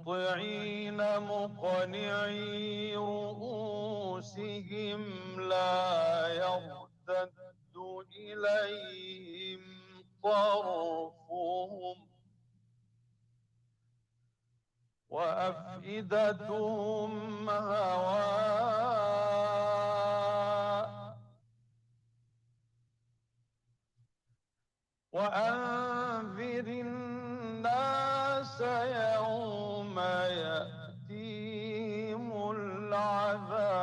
مهطعين مقنعي رؤوسهم لا يرتد إليهم طرفهم وأفئدتهم هواء وأنذر الناس يوم يأتيهم العذاب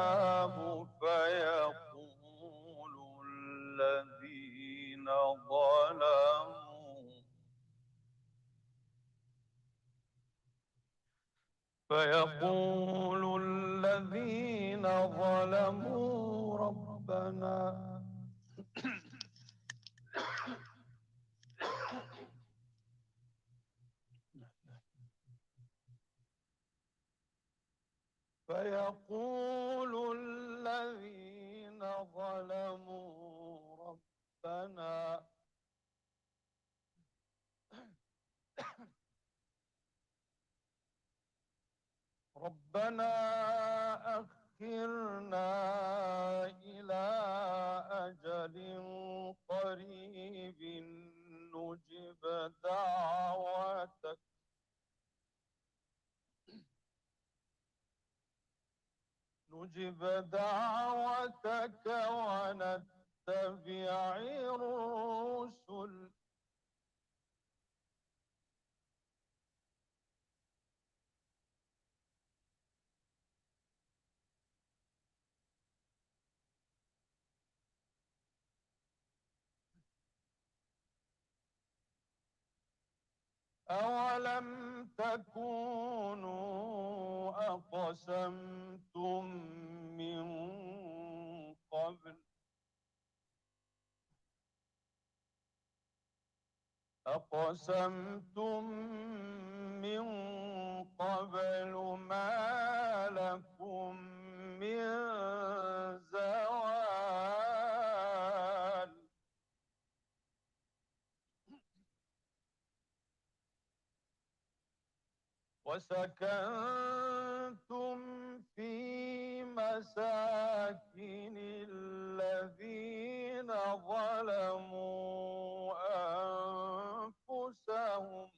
فيقول الذين ظلموا فيقول الذين ظلموا ربنا أخرنا إلى أجل قريب نجب دعوتك ونتبع الرسل أولم تكونوا أقسمتم من قبل ما لكم من زوال وسكنتم في مساكن الذين ظلموا أنفسهم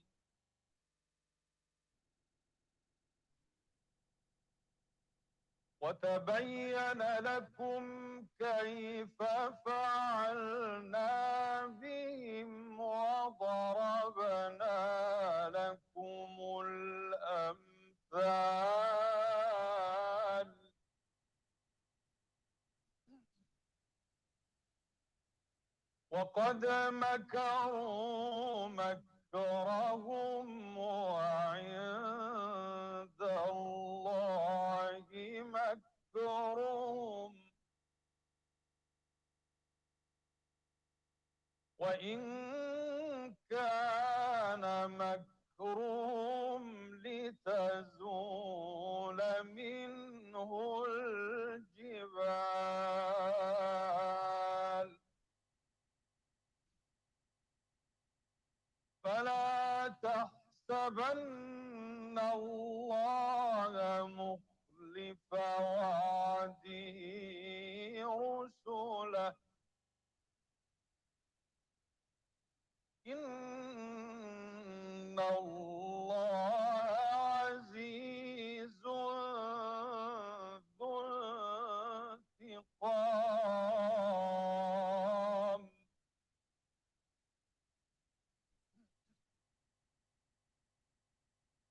وتبين لكم كيف فعلنا بهم وضربنا لكم الأمثال وقد مكروا مكرهم وعند الله مكرهم وإن كان مكرهم لتزول منه الجبال فلا تحسبن الله مخلف وعده رسله إن الله عزيز ذو انتقام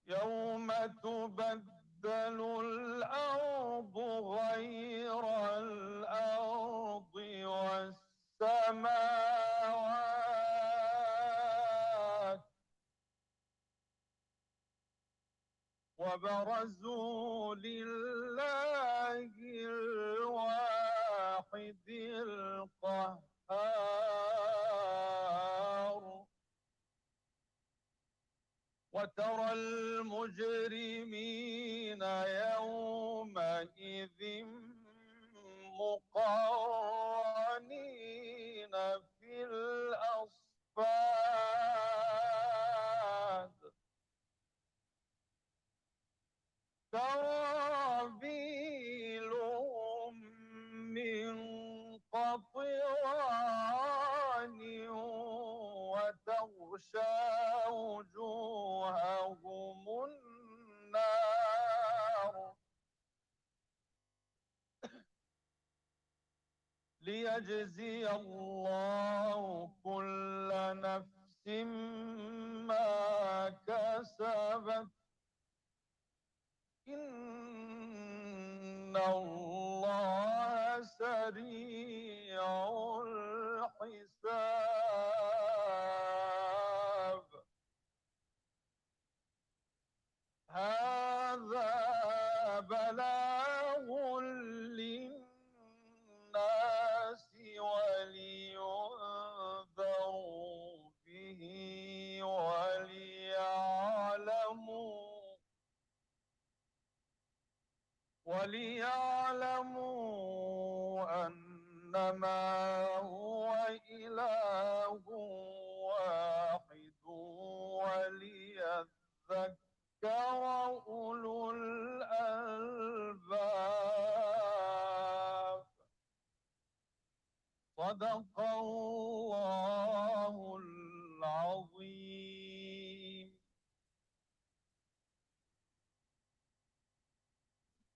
يوم تبدل الأرض غير الأرض والسماوات وبرزوا لله الواحد القهار وترى المجرمين يومئذ مقرنين في الأصفاد. قطران وتغشى وجوههم النار ليجزي الله كل نفس ما كسبت إن الله سريع الحساب هذا بلاغ للناس ولينذروا به وليعلموا أنما هو إله واحد وليذكر أولو الألباب صدق الله العظيم.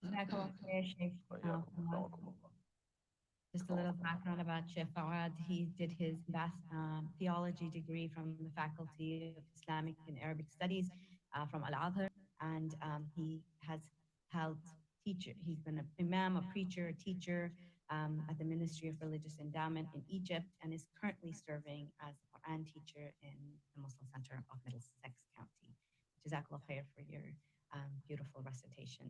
Jazakallah khair, Sheikh Fawad. Just a little background about Sheikh Fawad. He did his theology degree from the Faculty of Islamic and Arabic Studies from Al-Azhar, and he has held teacher. He's been an imam, a preacher, a teacher at the Ministry of Religious Endowment in Egypt, and is currently serving as a Quran teacher in the Muslim Center of Middlesex County. Jazakallah khair for your beautiful recitation.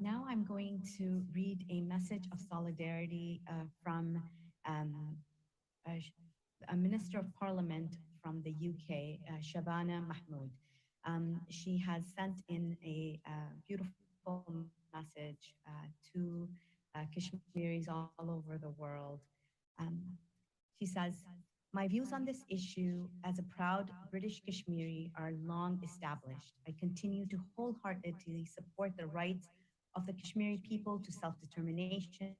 Now I'm going to read a message of solidarity from um, a, a Minister of Parliament from the UK, Shabana Mahmood. She has sent in a beautiful message to Kashmiris all over the world. Um, she says, my views on this issue as a proud British Kashmiri are long established. I continue to wholeheartedly support the rights of the Kashmiri people to self-determination,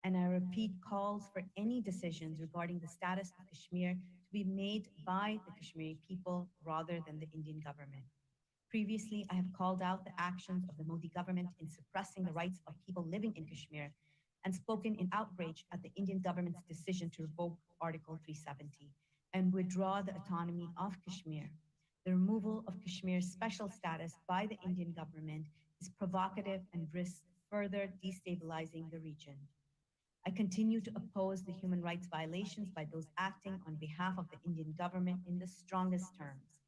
and I repeat calls for any decisions regarding the status of Kashmir to be made by the Kashmiri people rather than the Indian government. Previously, I have called out the actions of the Modi government in suppressing the rights of people living in Kashmir and spoken in outrage at the Indian government's decision to revoke Article 370 and withdraw the autonomy of Kashmir. The removal of Kashmir's special status by the Indian government is provocative and risks further destabilizing the region. I continue to oppose the human rights violations by those acting on behalf of the Indian government in the strongest terms.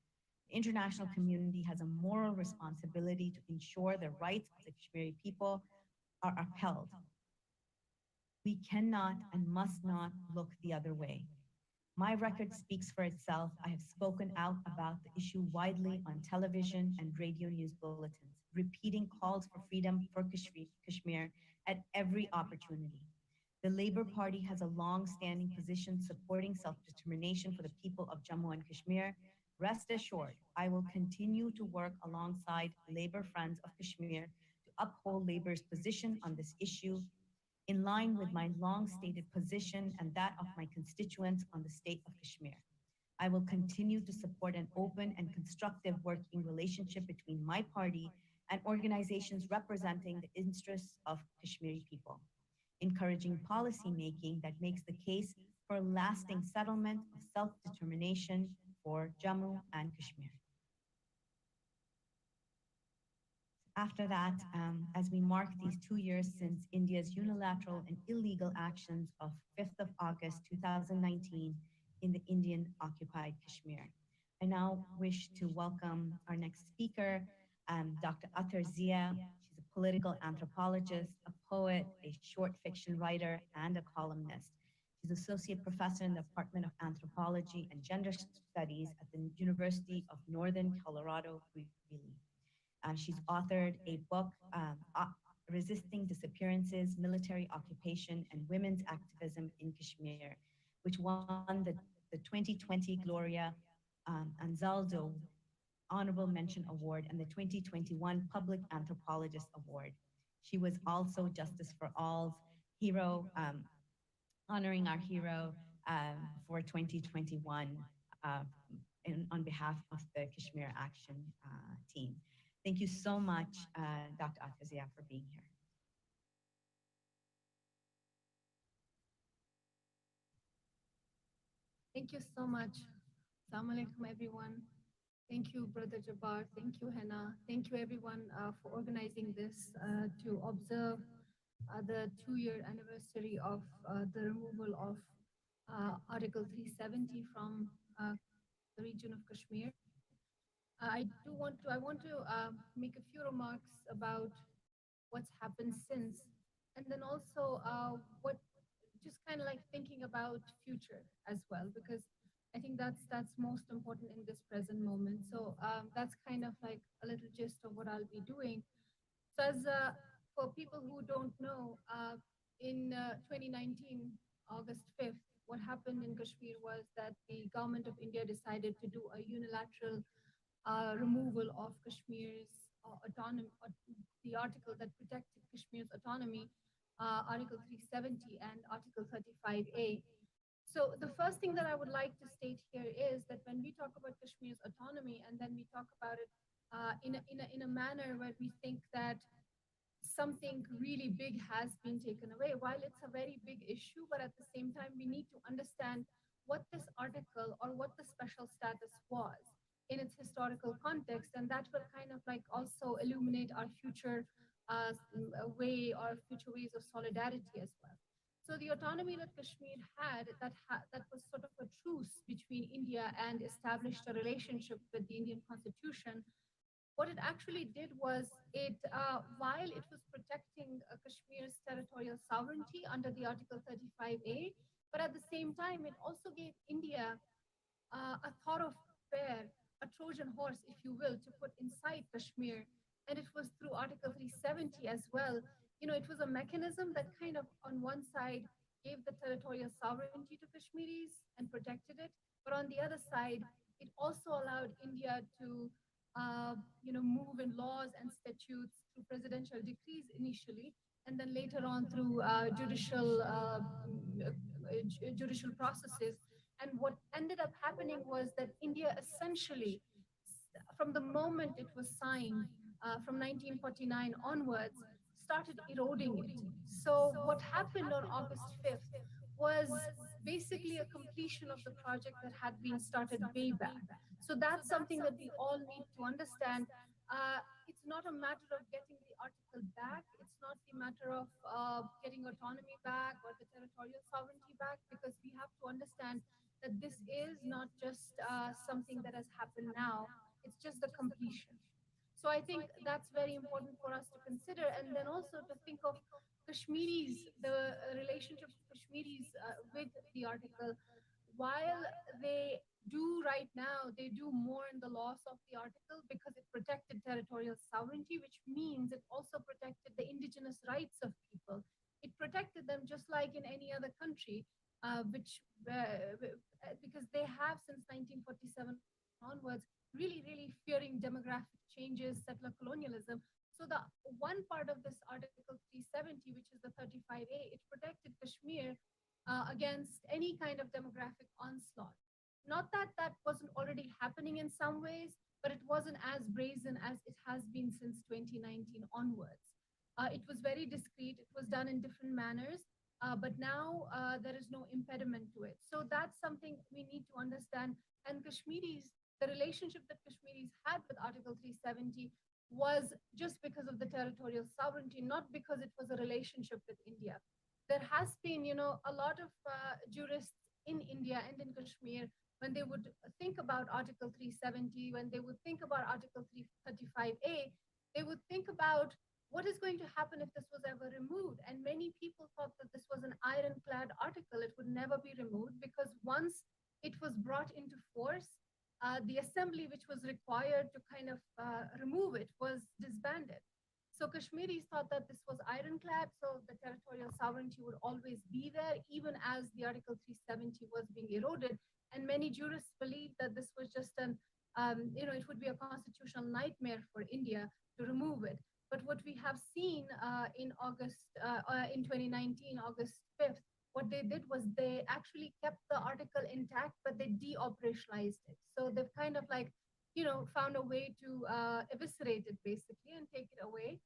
The international community has a moral responsibility to ensure the rights of the Kashmiri people are upheld. We cannot and must not look the other way. My record speaks for itself. I have spoken out about the issue widely on television and radio news bulletins, repeating calls for freedom for Kashmir at every opportunity. The Labour Party has a long-standing position supporting self-determination for the people of Jammu and Kashmir. Rest assured, I will continue to work alongside Labour Friends of Kashmir to uphold Labour's position on this issue in line with my long-stated position and that of my constituents on the state of Kashmir. I will continue to support an open and constructive working relationship between my party and organizations representing the interests of Kashmiri people, encouraging policy making that makes the case for lasting settlement of self-determination for Jammu and Kashmir. After that, as we mark these 2 years since India's unilateral and illegal actions of 5th of August 2019 in the Indian occupied Kashmir, I now wish to welcome our next speaker, Dr. Athar Zia. She's a political anthropologist, a poet, a short fiction writer, and a columnist. She's associate professor in the Department of Anthropology and Gender Studies at the University of Northern Colorado, Greeley. She's authored a book, Resisting Disappearances, Military Occupation, and Women's Activism in Kashmir, which won the 2020 Gloria Anzaldo Honorable Mention Award and the 2021 Public Anthropologist Award. She was also Justice for All's Hero honoring our hero for 2021 uh, on behalf of the Kashmir Action Team. Thank you so much, Dr. Atazia, for being here. Thank you so much. Assalamu alaikum, everyone. Thank you, Brother Jabbar. Thank you, Hannah. Thank you, everyone, for organizing this to observe the 2-year anniversary of the removal of Article 370 from the region of Kashmir. I want to make a few remarks about what's happened since, and then also what, just kind of like thinking about future as well, because I think that's most important in this present moment. So that's kind of like a little gist of what I'll be doing. So as for people who don't know, in 2019, August 5th, what happened in Kashmir was that the government of India decided to do a unilateral removal of Kashmir's autonomy, the article that protected Kashmir's autonomy, Article 370 and Article 35A. So the first thing that I would like to state here is that when we talk about Kashmir's autonomy, and then we talk about it in a manner where we think that something really big has been taken away. While it's a very big issue, but at the same time, we need to understand what this article or what the special status was in its historical context. And that will kind of like also illuminate our future way or future ways of solidarity as well. So the autonomy that Kashmir had, that was sort of a truce between India and established a relationship with the Indian Constitution. What it actually did was while it was protecting Kashmir's territorial sovereignty under the Article 35A, but at the same time, it also gave India a thoroughfare, a Trojan horse, if you will, to put inside Kashmir. And it was through Article 370 as well. You know, it was a mechanism that kind of, on one side, gave the territorial sovereignty to Kashmiris and protected it. But on the other side, it also allowed India to move in laws and statutes through presidential decrees initially, and then later on through judicial processes. And what ended up happening was that India essentially, from the moment it was signed, from 1949 onwards, started eroding it. So what happened on August 5th was basically a completion of the project that had been started way back. So that's something that we all need to understand. It's not a matter of getting the article back. It's not the matter of getting autonomy back or the territorial sovereignty back, because we have to understand that this is not just something that has happened now. It's just the completion. So I think that's very important for us to consider. And then also to think of Kashmiris, the relationship of Kashmiris with the article. While they do right now, they do more in the loss of the article because it protected territorial sovereignty, which means it also protected the indigenous rights of people. It protected them just like in any other country, because they have since 1947 onwards really fearing demographic changes, settler colonialism. So the one part of this Article 370, which is the 35A, it protected Kashmir against any kind of demographic onslaught. Not that that wasn't already happening in some ways, but it wasn't as brazen as it has been since 2019 onwards. It was very discreet. It was done in different manners, but now there is no impediment to it. So that's something we need to understand. And Kashmiris, the relationship that Kashmiris had with Article 370 was just because of the territorial sovereignty, not because it was a relationship with India. There has been, a lot of jurists in India and in Kashmir, when they would think about Article 370, when they would think about Article 335A, they would think about what is going to happen if this was ever removed. And many people thought that this was an ironclad article. It would never be removed because once it was brought into force, the assembly which was required to kind of remove it was disbanded. So Kashmiris thought that this was ironclad, so the territorial sovereignty would always be there, even as the Article 370 was being eroded. And many jurists believed that this was just it would be a constitutional nightmare for India to remove it. But what we have seen in 2019, August 5th, what they did was they actually kept the article intact, but they de-operationalized it. So they've kind of like, found a way to eviscerate it basically and take it away.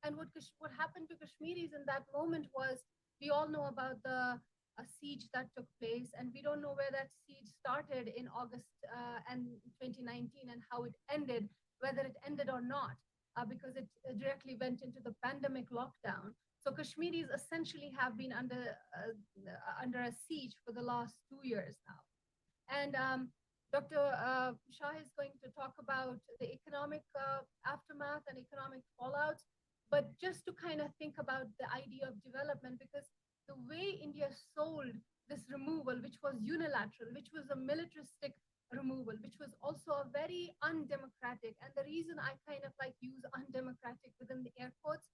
And what happened to Kashmiris in that moment was, we all know about the siege that took place, and we don't know where that siege started in August and 2019 and how it ended, whether it ended or not, because it directly went into the pandemic lockdown. So Kashmiris essentially have been under a siege for the last 2 years now. And Dr. Shah is going to talk about the economic aftermath and economic fallouts. But just to kind of think about the idea of development, because the way India sold this removal, which was unilateral, which was a militaristic removal, which was also a very undemocratic. And the reason I kind of like use undemocratic within the air quotes,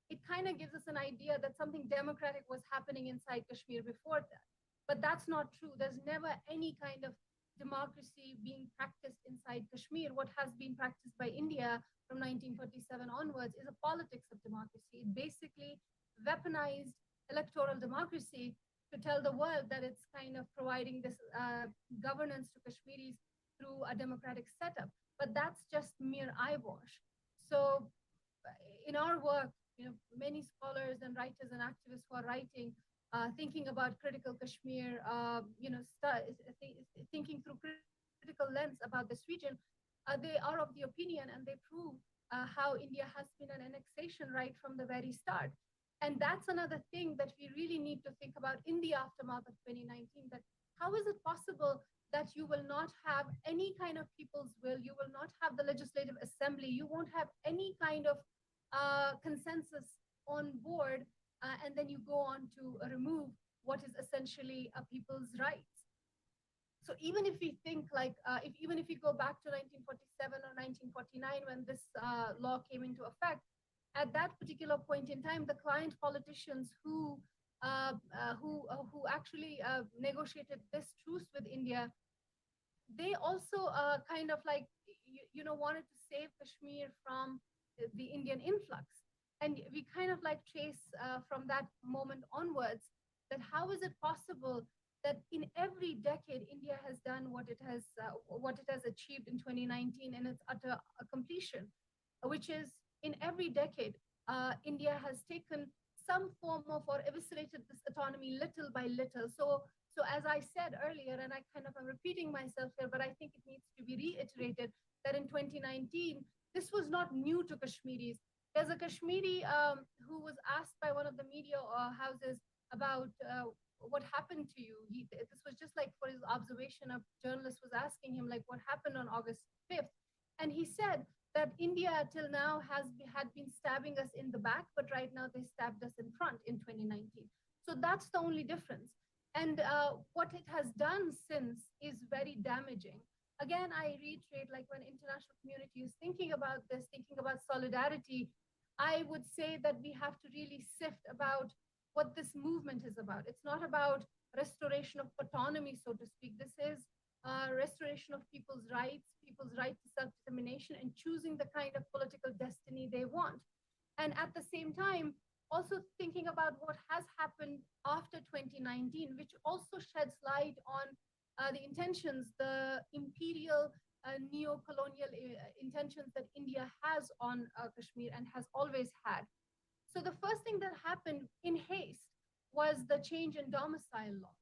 it kind of gives us an idea that something democratic was happening inside Kashmir before that. But that's not true. There's never any kind of democracy being practiced inside Kashmir. What has been practiced by India from 1947 onwards is a politics of democracy. It basically weaponized electoral democracy to tell the world that it's kind of providing this governance to Kashmiris through a democratic setup. But that's just mere eyewash. So in our work, many scholars and writers and activists who are writing, thinking about critical Kashmir, thinking through critical lens about this region, they are of the opinion and they prove how India has been an annexation right from the very start. And that's another thing that we really need to think about in the aftermath of 2019, that how is it possible that you will not have any kind of people's will, you will not have the legislative assembly, you won't have any kind of consensus on board, and then you go on to remove what is essentially a people's rights. So even if we think like, even if we go back to 1947 or 1949 when this law came into effect, at that particular point in time, the client politicians who actually negotiated this truce with India, they also kind of like, wanted to save Kashmir from the Indian influx. And we kind of like trace from that moment onwards that how is it possible that in every decade India has done what it has achieved in 2019 in its utter completion, which is in every decade India has taken some form of or eviscerated this autonomy little by little. So as I said earlier, and I kind of am repeating myself here, but I think it needs to be reiterated that in 2019 this was not new to Kashmiris. There's a Kashmiri who was asked by one of the media houses about what happened to you. This was just like for his observation. A journalist was asking him like what happened on August 5th, and he said that India till now had been stabbing us in the back, but right now they stabbed us in front in 2019. So that's the only difference. And what it has done since is very damaging. Again, I reiterate, like when international community is thinking about this, thinking about solidarity, I would say that we have to really sift about what this movement is about. It's not about restoration of autonomy, so to speak. This is restoration of people's rights, people's right to self-determination, and choosing the kind of political destiny they want. And at the same time, also thinking about what has happened after 2019, which also sheds light on the intentions, the imperial neo-colonial intentions that India has on Kashmir and has always had. So the first thing that happened in haste was the change in domicile law.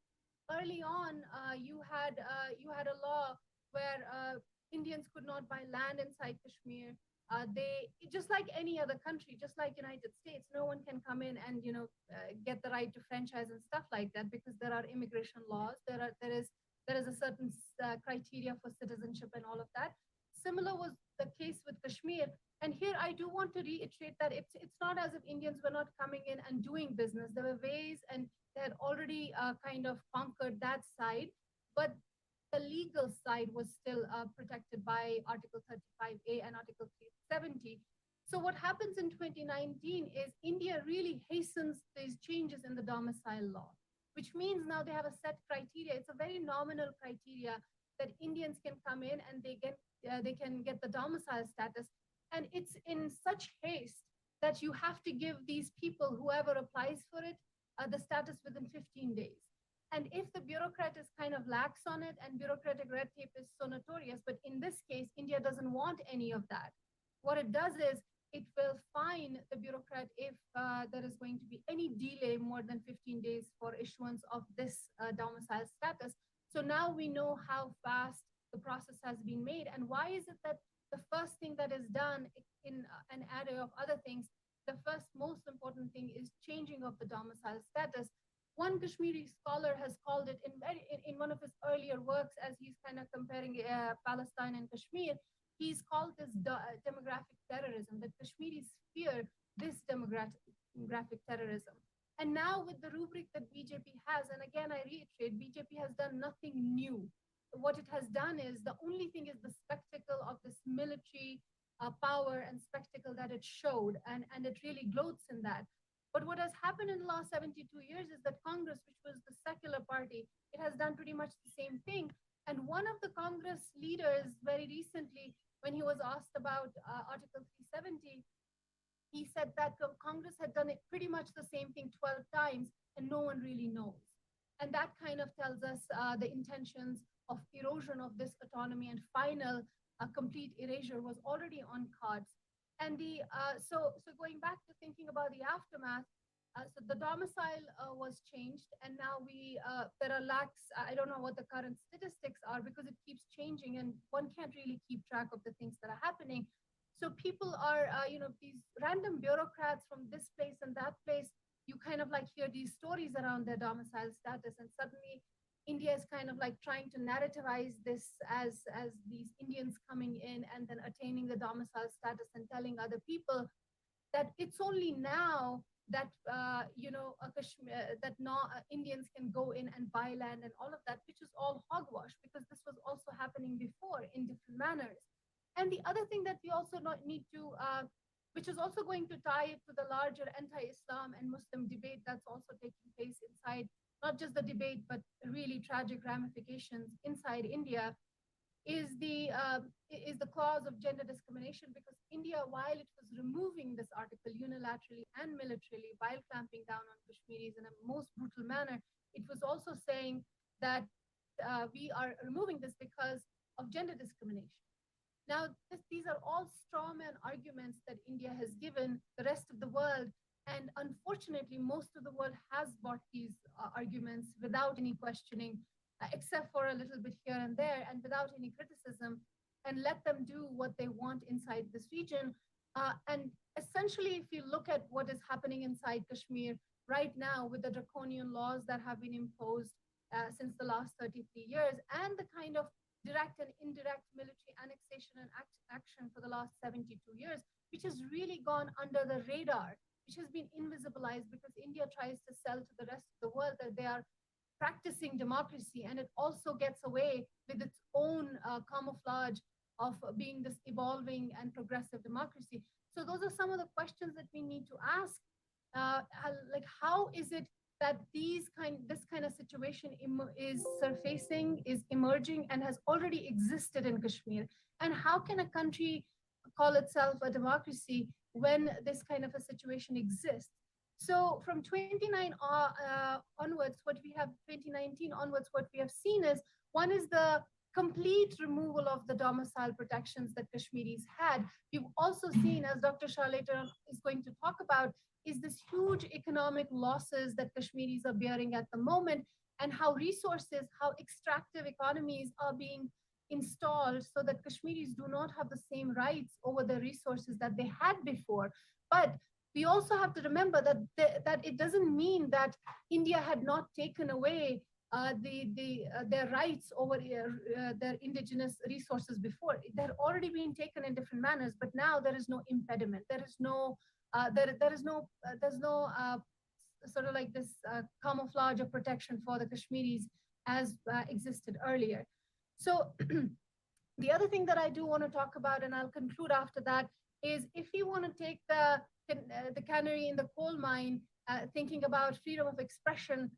Early on, you had a law where Indians could not buy land inside Kashmir. They just like any other country, just like United States, no one can come in and get the right to franchise and stuff like that because there are immigration laws. There is a certain criteria for citizenship and all of that. Similar was the case with Kashmir. And here I do want to reiterate that it's not as if Indians were not coming in and doing business. There were ways, and they had already kind of conquered that side, but the legal side was still protected by Article 35A and Article 370. So what happens in 2019 is India really hastens these changes in the domicile law, which means now they have a set criteria. It's a very nominal criteria that Indians can come in and they can get the domicile status. And it's in such haste that you have to give these people, whoever applies for it, the status within 15 days. And if the bureaucrat is kind of lax on it, and bureaucratic red tape is so notorious, but in this case, India doesn't want any of that. What it does is it will fine the bureaucrat if there is going to be any delay more than 15 days for issuance of this domicile status. So now we know how fast the process has been made. And why is it that the first thing that is done in an array of other things, the first most important thing is changing of the domicile status? One Kashmiri scholar has called it in one of his earlier works, as he's kind of comparing Palestine and Kashmir, he's called this demographic terrorism, that Kashmiris fear this demographic terrorism. And now with the rubric that BJP has, and again, I reiterate, BJP has done nothing new. What it has done is the only thing is the spectacle of this military power and spectacle that it showed, and it really gloats in that. But what has happened in the last 72 years is that Congress, which was the secular party, it has done pretty much the same thing. And one of the Congress leaders very recently, when he was asked about Article 370, he said that Congress had done it pretty much the same thing 12 times and no one really knows. And that kind of tells us the intentions of erosion of this autonomy, and final complete erasure was already on cards. And so going back to thinking about the aftermath, so the domicile was changed, and now there are lakhs. I don't know what the current statistics are because it keeps changing, and one can't really keep track of the things that are happening. So people are, these random bureaucrats from this place and that place. You kind of like hear these stories around their domicile status, and suddenly India is kind of like trying to narrativize this as these Indians coming in and then attaining the domicile status and telling other people that it's only now that Indians can go in and buy land and all of that, which is all hogwash, because this was also happening before in different manners. And the other thing that we also need to, which is also going to tie it to the larger anti-Islam and Muslim debate that's also taking place inside, not just the debate, but really tragic ramifications inside India, is the clause of gender discrimination, because India, while it was removing this article unilaterally and militarily while clamping down on Kashmiris in a most brutal manner, it was also saying that we are removing this because of gender discrimination. Now, these are all straw man arguments that India has given the rest of the world. And unfortunately, most of the world has bought these arguments without any questioning, except for a little bit here and there, and without any criticism, and let them do what they want inside this region. And essentially, if you look at what is happening inside Kashmir right now with the draconian laws that have been imposed since the last 33 years, and the kind of direct and indirect military annexation and action for the last 72 years, which has really gone under the radar, which has been invisibilized because India tries to sell to the rest of the world that they are practicing democracy, and it also gets away with its own camouflage of being this evolving and progressive democracy. So those are some of the questions that we need to ask. Like, how is it that this kind of situation is surfacing, is emerging, and has already existed in Kashmir? And how can a country call itself a democracy when this kind of a situation exists? So from 2019 onwards, what we have seen is, one is the complete removal of the domicile protections that Kashmiris had. We've also seen, as Dr. Shah later on is going to talk about, is this huge economic losses that Kashmiris are bearing at the moment, and how extractive economies are being installed so that Kashmiris do not have the same rights over the resources that they had before. But we also have to remember that it doesn't mean that India had not taken away their rights over their indigenous resources before. They had already been taken in different manners, but now there is no impediment. There's no sort of like this camouflage of protection for the Kashmiris as existed earlier. So the other thing that I do want to talk about, and I'll conclude after that, is if you want to take the canary in the coal mine, thinking about freedom of expression,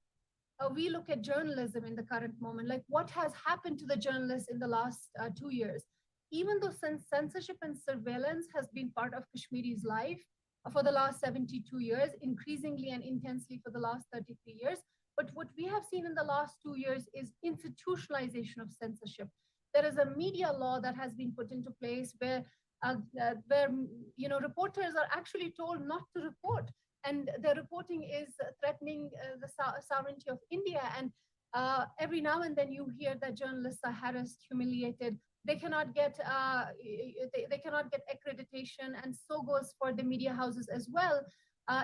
we look at journalism in the current moment. Like, what has happened to the journalists in the last 2 years? Even though censorship and surveillance has been part of Kashmiri's life, for the last 72 years, increasingly and intensely for the last 33 years. But what we have seen in the last 2 years is institutionalization of censorship. There is a media law that has been put into place where reporters are actually told not to report, and their reporting is threatening the sovereignty of India. And every now and then you hear that journalists are harassed, humiliated. They cannot get they cannot get accreditation, and so goes for the media houses as well.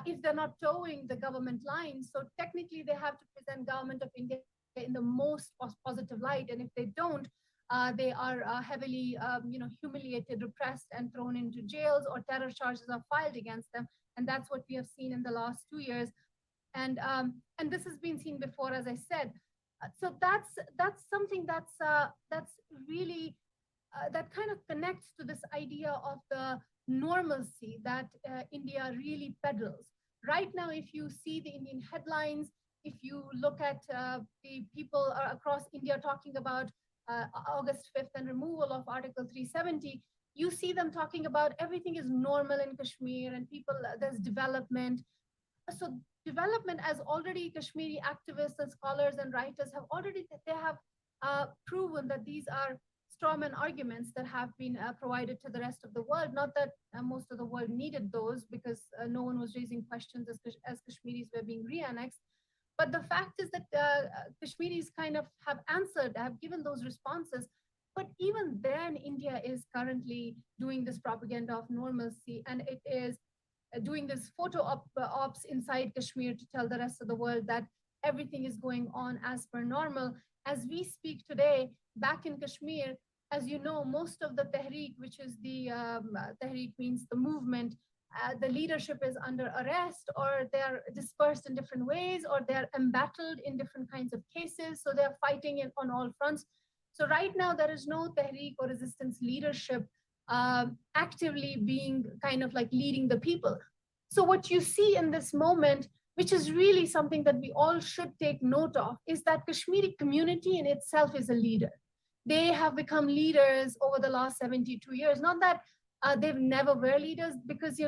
If they're not towing the government line, so technically they have to present government of India in the most positive light, and if they don't, they are heavily humiliated, repressed, and thrown into jails, or terror charges are filed against them. And that's what we have seen in the last 2 years. And this has been seen before, as I said. So that's something that's really that kind of connects to this idea of the normalcy that India really peddles. Right now, if you see the Indian headlines, if you look at the people across India talking about August 5th and removal of Article 370, you see them talking about everything is normal in Kashmir, and people, there's development. So development, as already Kashmiri activists and scholars and writers have already, they have proven that these are strawman arguments that have been provided to the rest of the world. Not that most of the world needed those, because no one was raising questions as Kashmiris were being re-annexed. But the fact is that Kashmiris kind of have answered, have given those responses. But even then, India is currently doing this propaganda of normalcy, and it is doing this photo ops inside Kashmir to tell the rest of the world that everything is going on as per normal. As we speak today, back in Kashmir, as you know, most of the Tehreek, which is the Tehreek means the movement, the leadership is under arrest, or they're dispersed in different ways, or they're embattled in different kinds of cases. So they're fighting on all fronts. So right now, there is no Tehreek or resistance leadership actively being kind of like leading the people. So what you see in this moment, which is really something that we all should take note of, is that Kashmiri community in itself is a leader. They have become leaders over the last 72 years. Not that they've never were leaders, because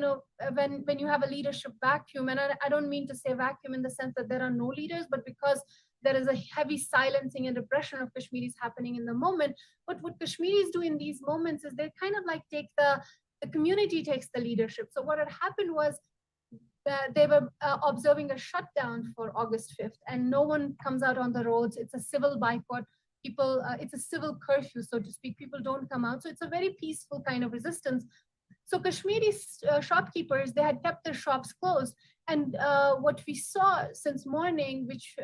when you have a leadership vacuum, and I don't mean to say vacuum in the sense that there are no leaders, but because there is a heavy silencing and repression of Kashmiris happening in the moment. But what Kashmiris do in these moments is they kind of like take the community takes the leadership. So what had happened was that they were observing a shutdown for August 5th, and no one comes out on the roads. It's a civil boycott. People, it's a civil curfew, so to speak. People don't come out. So it's a very peaceful kind of resistance. So Kashmiri shopkeepers, they had kept their shops closed. And what we saw since morning, which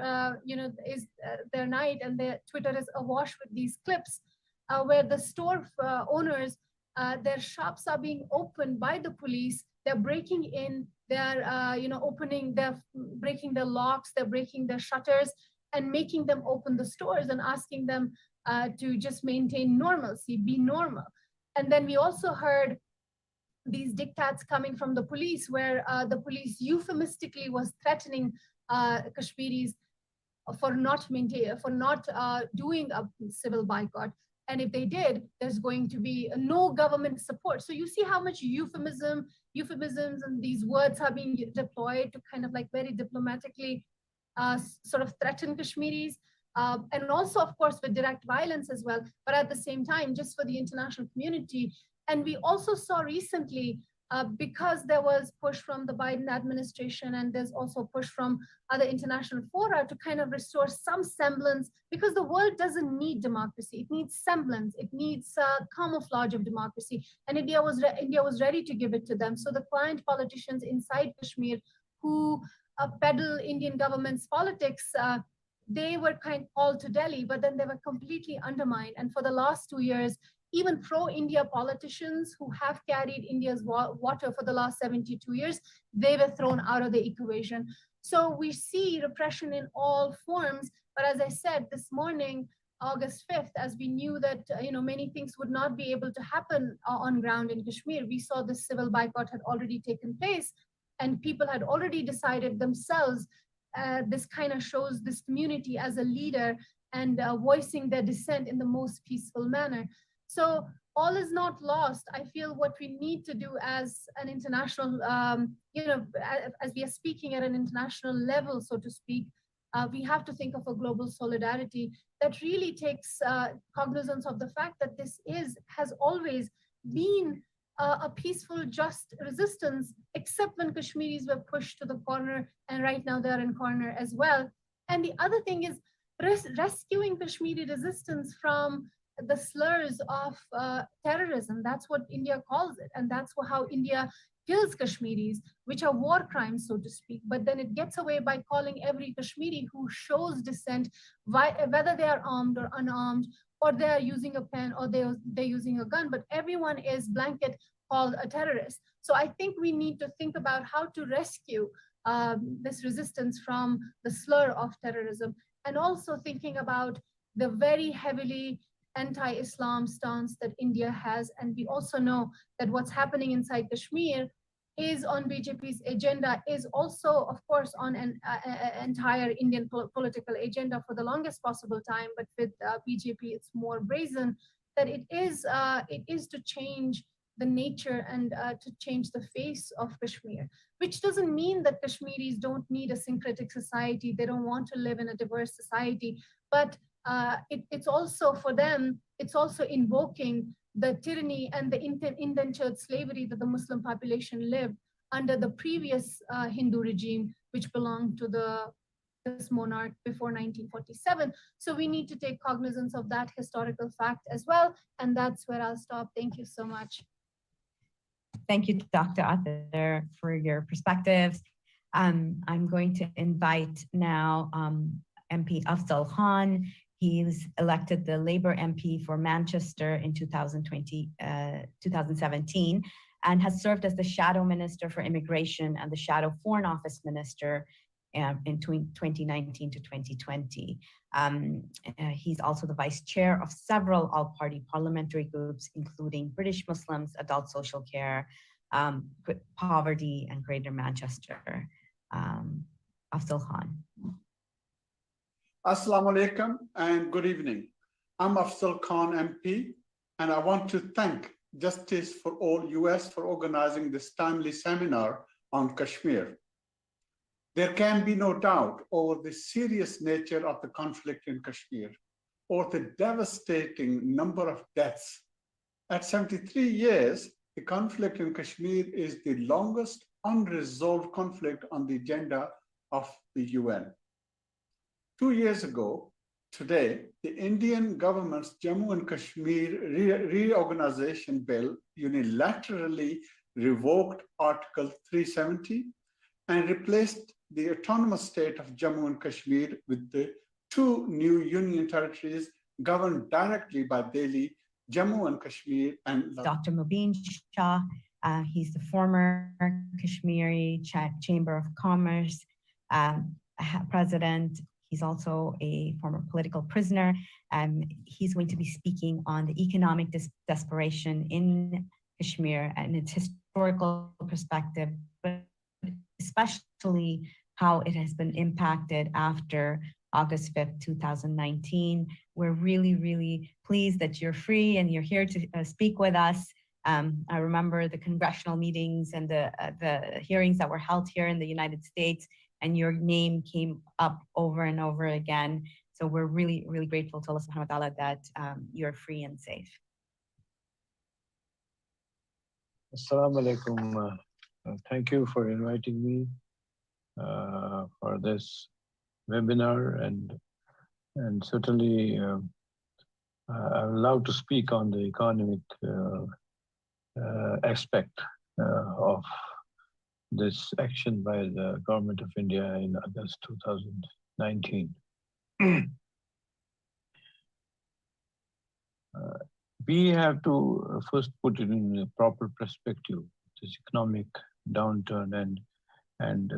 is their night, and their Twitter is awash with these clips, where the store owners, their shops are being opened by the police. They're breaking in. They're they're breaking their locks. They're breaking their shutters and making them open the stores and asking them to just maintain normalcy, be normal. And then we also heard these diktats coming from the police, where the police euphemistically was threatening Kashmiris for not doing a civil boycott. And if they did, there's going to be no government support. So you see how much euphemisms and these words are being deployed to kind of like very diplomatically sort of threaten Kashmiris. And also, of course, with direct violence as well, but at the same time, just for the international community. And we also saw recently, because there was push from the Biden administration, and there's also push from other international fora to kind of restore some semblance, because the world doesn't need democracy. It needs semblance. It needs camouflage of democracy. And India was ready to give it to them. So the client politicians inside Kashmir who peddle Indian government's politics, they were kind of called to Delhi, but then they were completely undermined. And for the last 2 years, even pro-India politicians who have carried India's water for the last 72 years, they were thrown out of the equation. So we see repression in all forms. But as I said this morning, August 5th, as we knew that many things would not be able to happen on ground in Kashmir, we saw the civil boycott had already taken place, and people had already decided themselves. This kind of shows this community as a leader and voicing their dissent in the most peaceful manner. So all is not lost. I feel what we need to do as an international, as we are speaking at an international level, so to speak, we have to think of a global solidarity that really takes cognizance of the fact that has always been a peaceful, just resistance, except when Kashmiris were pushed to the corner, and right now they're in corner as well. And the other thing is rescuing Kashmiri resistance from the slurs of terrorism. That's what India calls it, and that's how India kills Kashmiris, which are war crimes, so to speak. But then it gets away by calling every Kashmiri who shows dissent, whether they are armed or unarmed, or they are using a pen, or they're using a gun, but everyone is blanket called a terrorist. So I think we need to think about how to rescue this resistance from the slur of terrorism, and also thinking about the very heavily anti-Islam stance that India has. And we also know that what's happening inside Kashmir is on BJP's agenda, is also, of course, on an entire Indian political agenda for the longest possible time. But with BJP, it's more brazen that it is to change the nature and to change the face of Kashmir, which doesn't mean that Kashmiris don't need a syncretic society. They don't want to live in a diverse society, but it's also for them, it's also invoking the tyranny and the indentured slavery that the Muslim population lived under the previous Hindu regime, which belonged to this monarch before 1947. So we need to take cognizance of that historical fact as well. And that's where I'll stop. Thank you so much. Thank you, Dr. Athar, for your perspectives. I'm going to invite now MP Afzal Khan. He was elected the Labour MP for Manchester in 2017 and has served as the Shadow Minister for Immigration and the Shadow Foreign Office Minister in 2019 to 2020. He's also the Vice Chair of several all-party parliamentary groups, including British Muslims, Adult Social Care, Poverty, and Greater Manchester. Afzal Khan. Assalamu alaikum and good evening. I'm Afzal Khan MP, and I want to thank Justice for All US for organizing this timely seminar on Kashmir. There can be no doubt over the serious nature of the conflict in Kashmir, or the devastating number of deaths. At 73 years, the conflict in Kashmir is the longest unresolved conflict on the agenda of the UN. 2 years ago, today, the Indian government's Jammu and Kashmir reorganization bill unilaterally revoked Article 370 and replaced the autonomous state of Jammu and Kashmir with the 2 new union territories governed directly by Delhi, Jammu and Kashmir and Dr. Mubin Shah. He's the former Kashmiri Chamber of Commerce president. He's also a former political prisoner. He's going to be speaking on the economic desperation in Kashmir and its historical perspective, but especially how it has been impacted after August 5th, 2019. We're really, really pleased that you're free and you're here to speak with us. I remember the congressional meetings and the hearings that were held here in the United States, and your name came up over and over again. So we're really, really grateful to Allah subhanahu wa ta'ala that you're free and safe. Assalamu alaikum. Thank you for inviting me for this webinar, and certainly I'm allowed to speak on the economic aspect of this action by the government of India in August 2019. We have to first put it in a proper perspective, this economic downturn, and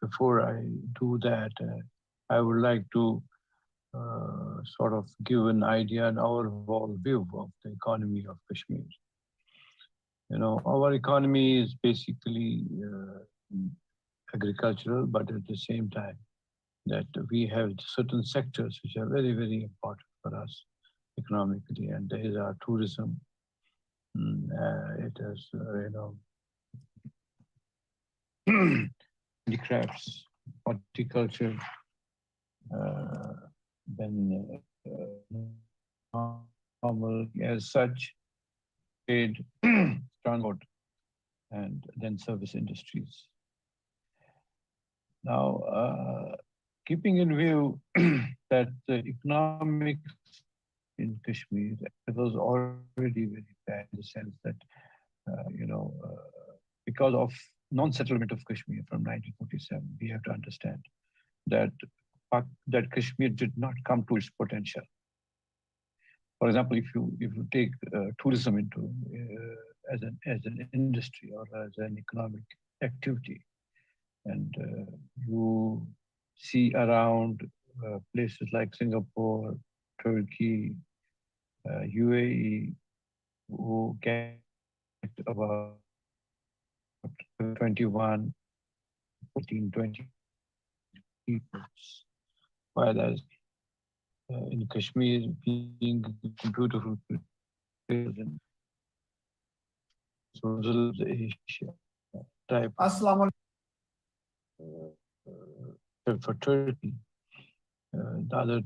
before I do that, I would like to sort of give an idea and overall view of the economy of Kashmir. You know, our economy is basically agricultural, but at the same time that we have certain sectors which are very, very important for us. economically, and there is our tourism. It is, handicrafts, horticulture, then normal as such, trade, transport, and then service industries. Now, keeping in view that the economics in Kashmir was already very bad in the sense that, because of non-settlement of Kashmir from 1947, we have to understand that Kashmir did not come to its potential. For example, if you take tourism into as an industry or as an economic activity, and you see around places like Singapore, Turkey, UAE, who get about 21, 14, 20 people, whereas in Kashmir, being beautiful place and so Asia type for Turkey, the other,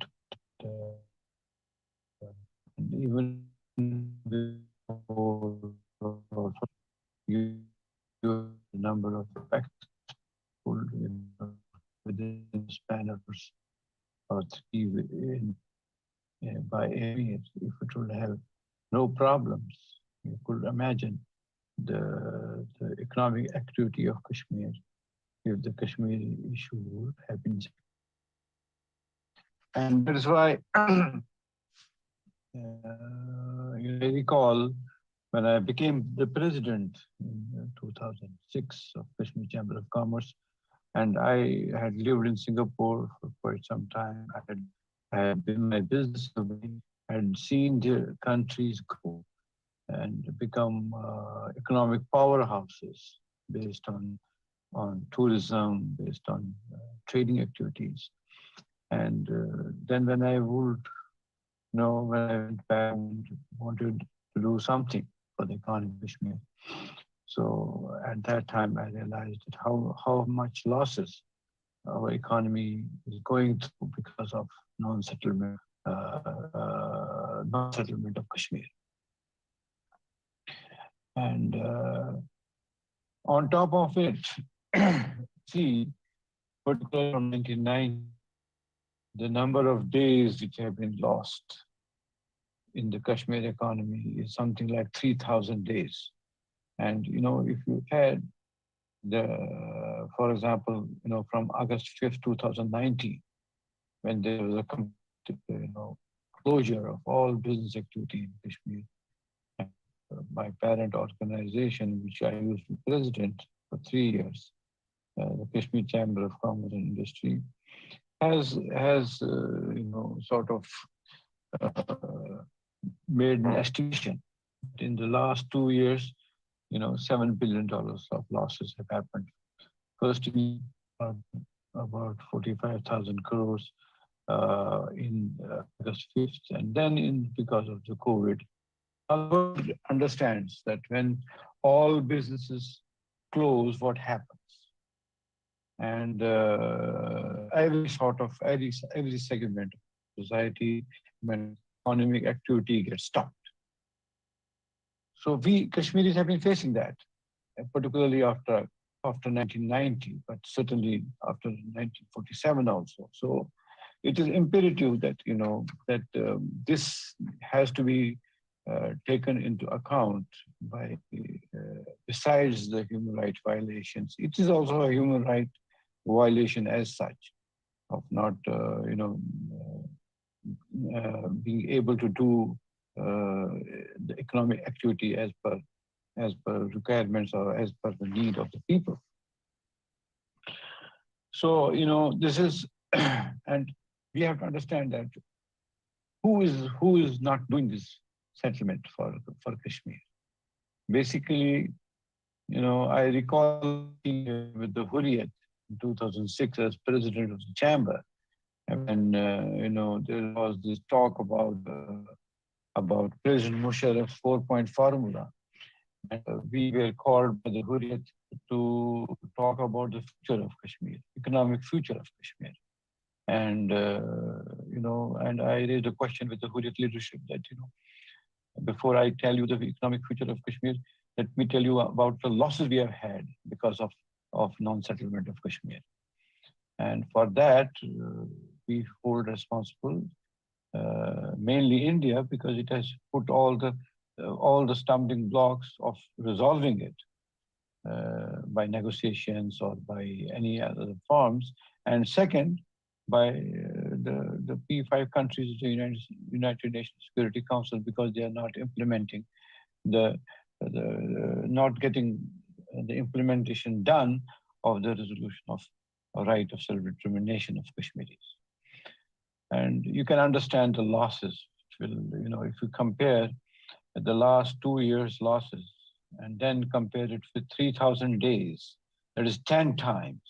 and even before you the number of pulled within the span of or three by areas, if it would have no problems. You could imagine the economic activity of Kashmir if the Kashmiri issue would have been. And that is why you may recall when I became the president in 2006 of Kashmir Chamber of Commerce, and I had lived in Singapore for quite some time. I had been my business away, had seen the countries grow and become economic powerhouses based on tourism, based on trading activities. And then when I would, when I went back and wanted to do something for the economy of Kashmir. So at that time, I realized that how much losses our economy is going through because of non-settlement of Kashmir. And on top of it, see, particularly from 1990, the number of days which have been lost in the Kashmir economy is something like 3,000 days. And, if you add for example, from August 5th, 2019, when there was a closure of all business activity in Kashmir, my parent organization, which I used to be president for 3 years, the Kashmir Chamber of Commerce and Industry, has sort of made an estimation. In the last 2 years, $7 billion of losses have happened. First, about 45,000 crores in August 5th, and then because of the COVID. Our world understands that when all businesses close, what happens? And every segment of society, when economic activity gets stopped. So we Kashmiris have been facing that, particularly after 1990, but certainly after 1947 also. So it is imperative that this has to be taken into account by besides the human rights violations. It is also a human right violation as such of not being able to do the economic activity as per requirements or as per the need of the people. So this is, and we have to understand that who is not doing this settlement for Kashmir. Basically, I recall with the Hurriyat in 2006 as president of the chamber, and there was this talk about about President Musharraf's 4-point formula. And we were called by the Hurriyat to talk about the future of Kashmir, economic future of Kashmir. And, and I raised a question with the Hurriyat leadership that, before I tell you the economic future of Kashmir, let me tell you about the losses we have had because of non-settlement of Kashmir. And for that, we hold responsible mainly India, because it has put all the stumbling blocks of resolving it by negotiations or by any other forms. And second, by the P5 countries, the United Nations Security Council, because they are not implementing not getting the implementation done of the resolution of right of self-determination of Kashmiris. And you can understand the losses. If you compare the last 2 years' losses and then compare it with 3,000 days, that is 10 times,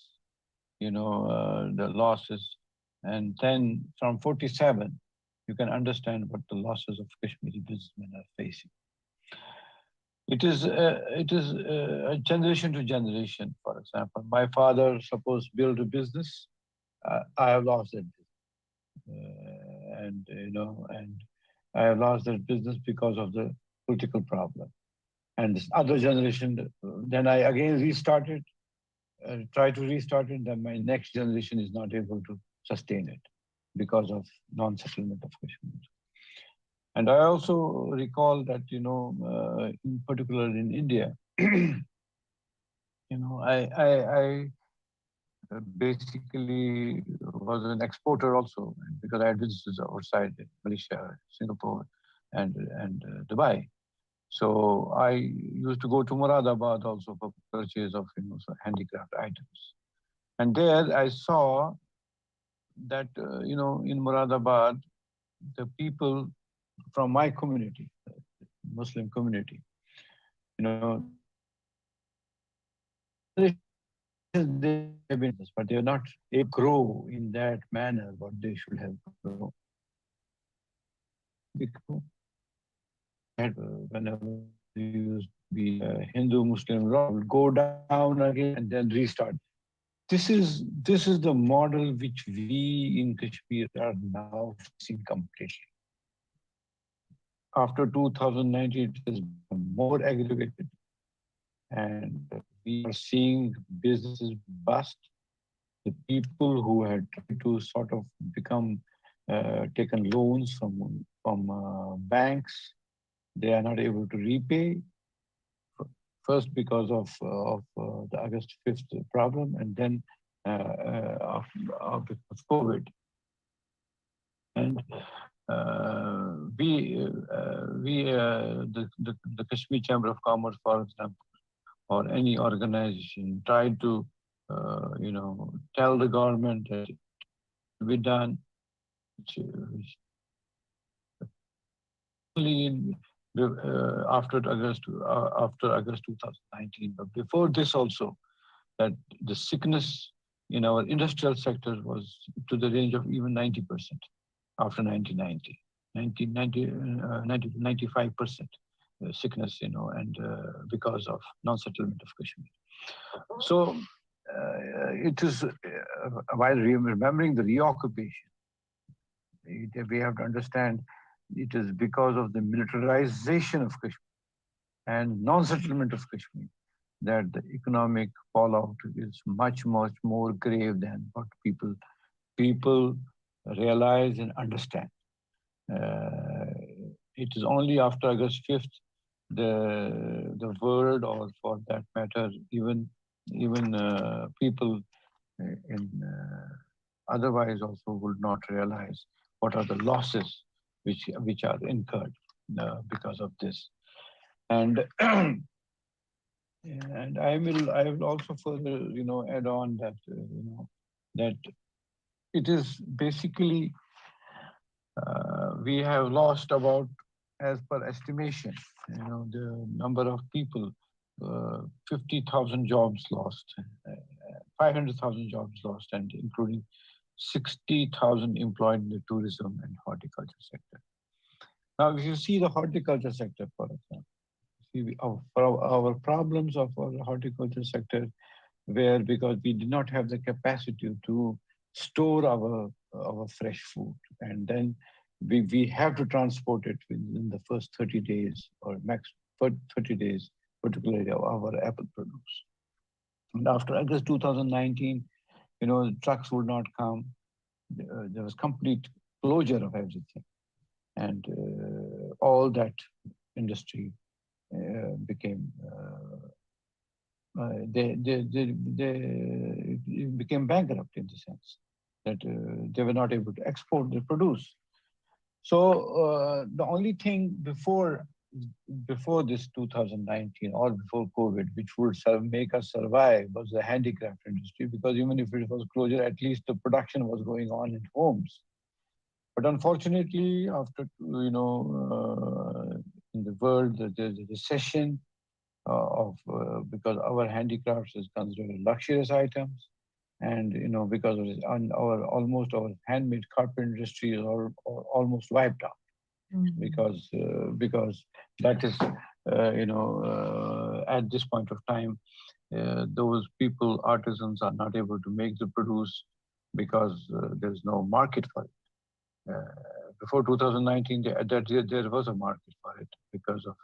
the losses. And then from 47, you can understand what the losses of Kashmiri businessmen are facing. It is a generation to generation. For example, my father, suppose, built a business. I have lost that business, and I have lost that business because of the political problem. And this other generation, then I again restarted, try to restart it. Then my next generation is not able to sustain it because of non-settlement of Kashmir. And I also recall that, in particular in India, I basically was an exporter also, because I had businesses outside Malaysia, Singapore, and Dubai. So I used to go to Moradabad also for purchase of handicraft items. And there I saw that, in Moradabad, the people from my community, Muslim community, they have been, but they are not able to grow in that manner what they should have grown. Whenever you used to be a Hindu-Muslim law, will go down again and then restart. This is the model which we in Kashmir are now facing completely. After 2019, it has become more aggravated, and we are seeing businesses bust. The people who had tried to sort of become taken loans from banks, they are not able to repay. First, because of the August 5th problem, and then of COVID. And the Kashmir Chamber of Commerce, for example, or any organization, tried to tell the government that it will be done, only after August 2019. But before this also, that the sickness in our industrial sector was to the range of even 90% after 1990, 95% sickness, and because of non-settlement of Kashmir. So it is, while remembering the reoccupation, we have to understand it is because of the militarization of Kashmir and non-settlement of Kashmir that the economic fallout is much, much more grave than what people realize and understand. It is only after August 5th the world, or for that matter, even people in otherwise also would not realize what are the losses which are incurred because of this. And and I will also further add on that that it is basically we have lost about, as per estimation, the number of people, 50,000 jobs lost, 500,000 jobs lost, and including 60,000 employed in the tourism and horticulture sector. Now, if you see the horticulture sector, for example, our problems of our horticulture sector where because we did not have the capacity to store our fresh food, and then we have to transport it within the first 30 days or max for 30 days, particularly our apple produce. And after August 2019, the trucks would not come. There was complete closure of everything, and all that industry became they became bankrupt in the sense that they were not able to export their produce. So the only thing before this 2019 or before COVID, which would make us survive, was the handicraft industry, because even if it was closure, at least the production was going on in homes. But unfortunately, after in the world, there's a recession because our handicrafts is considered luxurious items, and because of this, our handmade carpet industry is almost wiped out. Mm-hmm. Because that is at this point of time, those people, artisans, are not able to make the produce because there's no market for it. Before 2019, there was a market for it because of,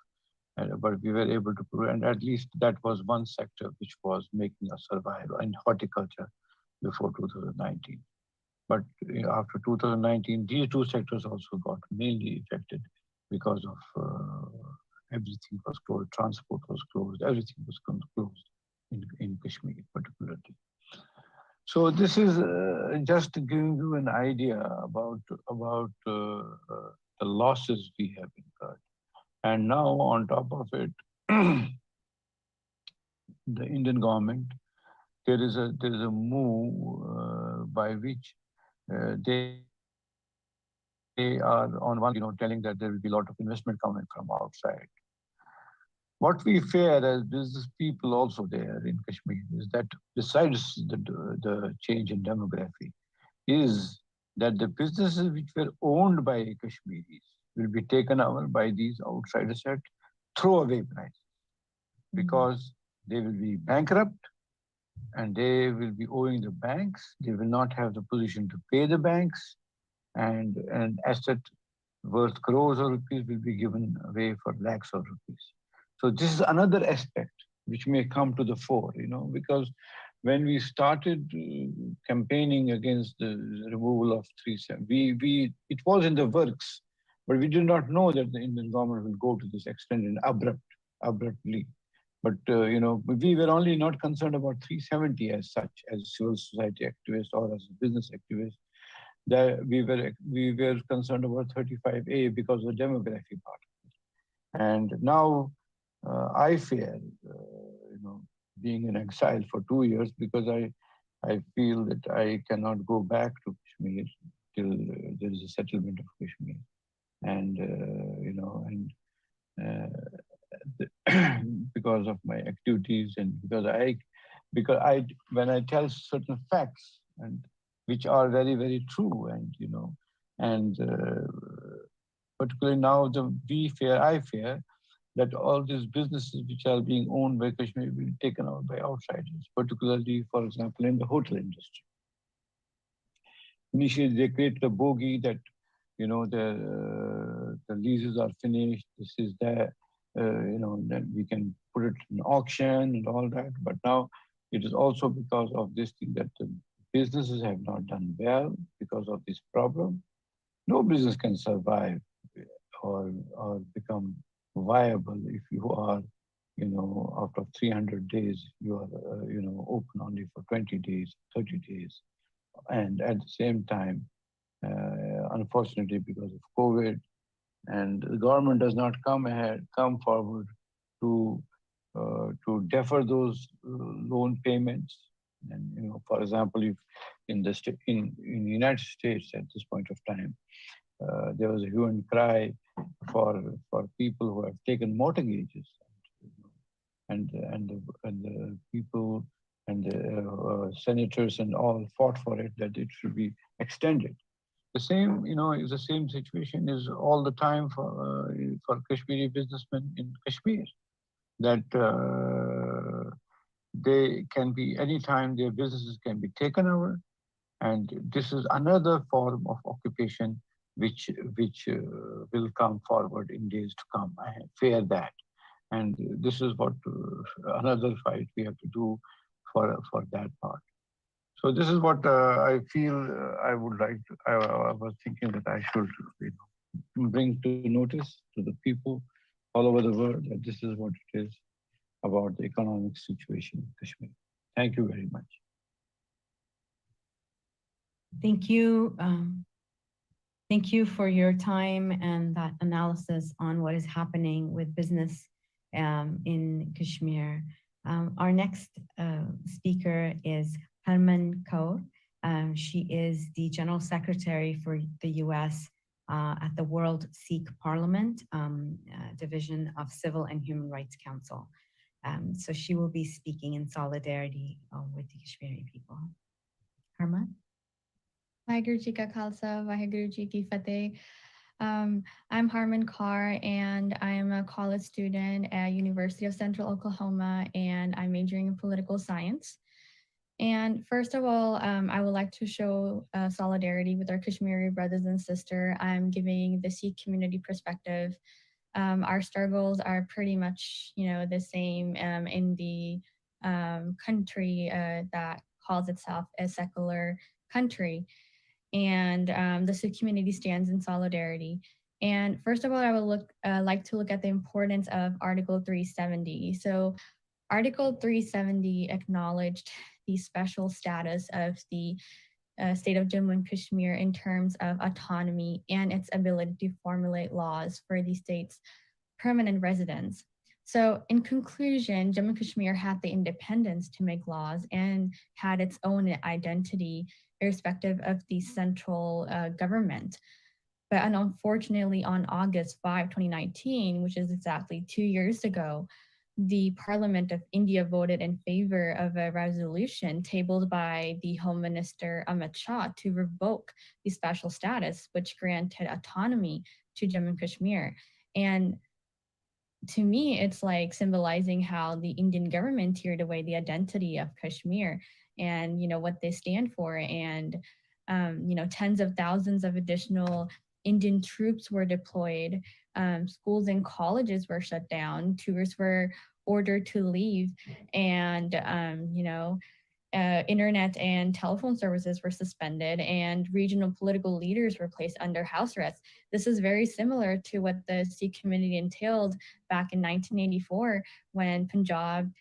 but we were able to produce, and at least that was one sector which was making us survive in horticulture before 2019. But after 2019, these two sectors also got mainly affected because of everything was closed, transport was closed, everything was closed in Kashmir particularly. So this is just giving you an idea about the losses we have incurred. And now on top of it, the Indian government, there is a move by which they are on one side, telling that there will be a lot of investment coming from outside. What we fear as business people also there in Kashmir is that besides the change in demography, is that the businesses which were owned by Kashmiris will be taken over by these outsiders at throwaway prices, because they will be bankrupt and they will be owing the banks. They will not have the position to pay the banks, and an asset worth crores of rupees will be given away for lakhs of rupees. So this is another aspect which may come to the fore, because when we started campaigning against the removal of 370, it was in the works, but we did not know that the Indian government will go to this extent and abruptly. But we were only not concerned about 370 as such, as civil society activists or as business activists. That we were concerned about 35A because of the demography part. And now I fear, being in exile for 2 years, because I feel that I cannot go back to Kashmir till there is a settlement of Kashmir, and because of my activities, and because I when I tell certain facts and which are very, very true, and particularly now I fear that all these businesses which are being owned by Kashmir will be taken over by outsiders, particularly, for example, in the hotel industry. Initially, they created a bogey that, the leases are finished, this is there, then we can put it in auction and all that. But now it is also because of this thing that the businesses have not done well because of this problem. No business can survive or become viable if you are, out of 300 days, you are, open only for 20 days, 30 days. And at the same time, unfortunately, because of COVID, and the government does not come forward to defer those loan payments. And for example, if in the United States at this point of time, there was a hue and cry for people who have taken mortgages, and the people and the senators and all fought for it that it should be extended. The same, is the same situation is all the time for Kashmiri businessmen in Kashmir. That they can be anytime their businesses can be taken over, and this is another form of occupation which will come forward in days to come. I fear that, and this is what another fight we have to do for that part. So this is what I feel I would like to, I was thinking that I should bring to notice to the people all over the world that this is what it is about the economic situation in Kashmir. Thank you very much. Thank you. Thank you for your time and that analysis on what is happening with business in Kashmir. Our next speaker is Harman Kaur. She is the General Secretary for the US at the World Sikh Parliament Division of Civil and Human Rights Council. So she will be speaking in solidarity with the Kashmiri people. Harman? Vaheguru Ji Ka Khalsa, Vaheguru Ji Ki Fateh. I'm Harman Kaur, and I am a college student at University of Central Oklahoma, and I'm majoring in political science. And first of all, I would like to show solidarity with our Kashmiri brothers and sisters. I'm giving the Sikh community perspective. Our struggles are pretty much, the same in the country that calls itself a secular country. And the Sikh community stands in solidarity. And first of all, I would like to look at the importance of Article 370. So Article 370 acknowledged the special status of the state of Jammu and Kashmir in terms of autonomy and its ability to formulate laws for the state's permanent residents. So in conclusion, Jammu and Kashmir had the independence to make laws and had its own identity irrespective of the central government. But unfortunately, on August 5, 2019, which is exactly 2 years ago, the Parliament of India voted in favor of a resolution tabled by the Home Minister Amit Shah to revoke the special status, which granted autonomy to Jammu and Kashmir. And to me, it's like symbolizing how the Indian government teared away the identity of Kashmir and what they stand for. And tens of thousands of additional Indian troops were deployed. Schools and colleges were shut down. Tourists were ordered to leave, and internet and telephone services were suspended, and regional political leaders were placed under house arrest. This is very similar to what the Sikh community entailed back in 1984 when Punjab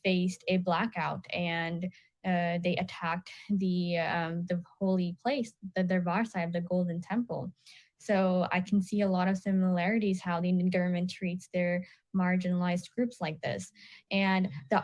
faced a blackout and they attacked the holy place, the Darbar Sahib, the Golden Temple. So I can see a lot of similarities how the Indian government treats their marginalized groups like this. And the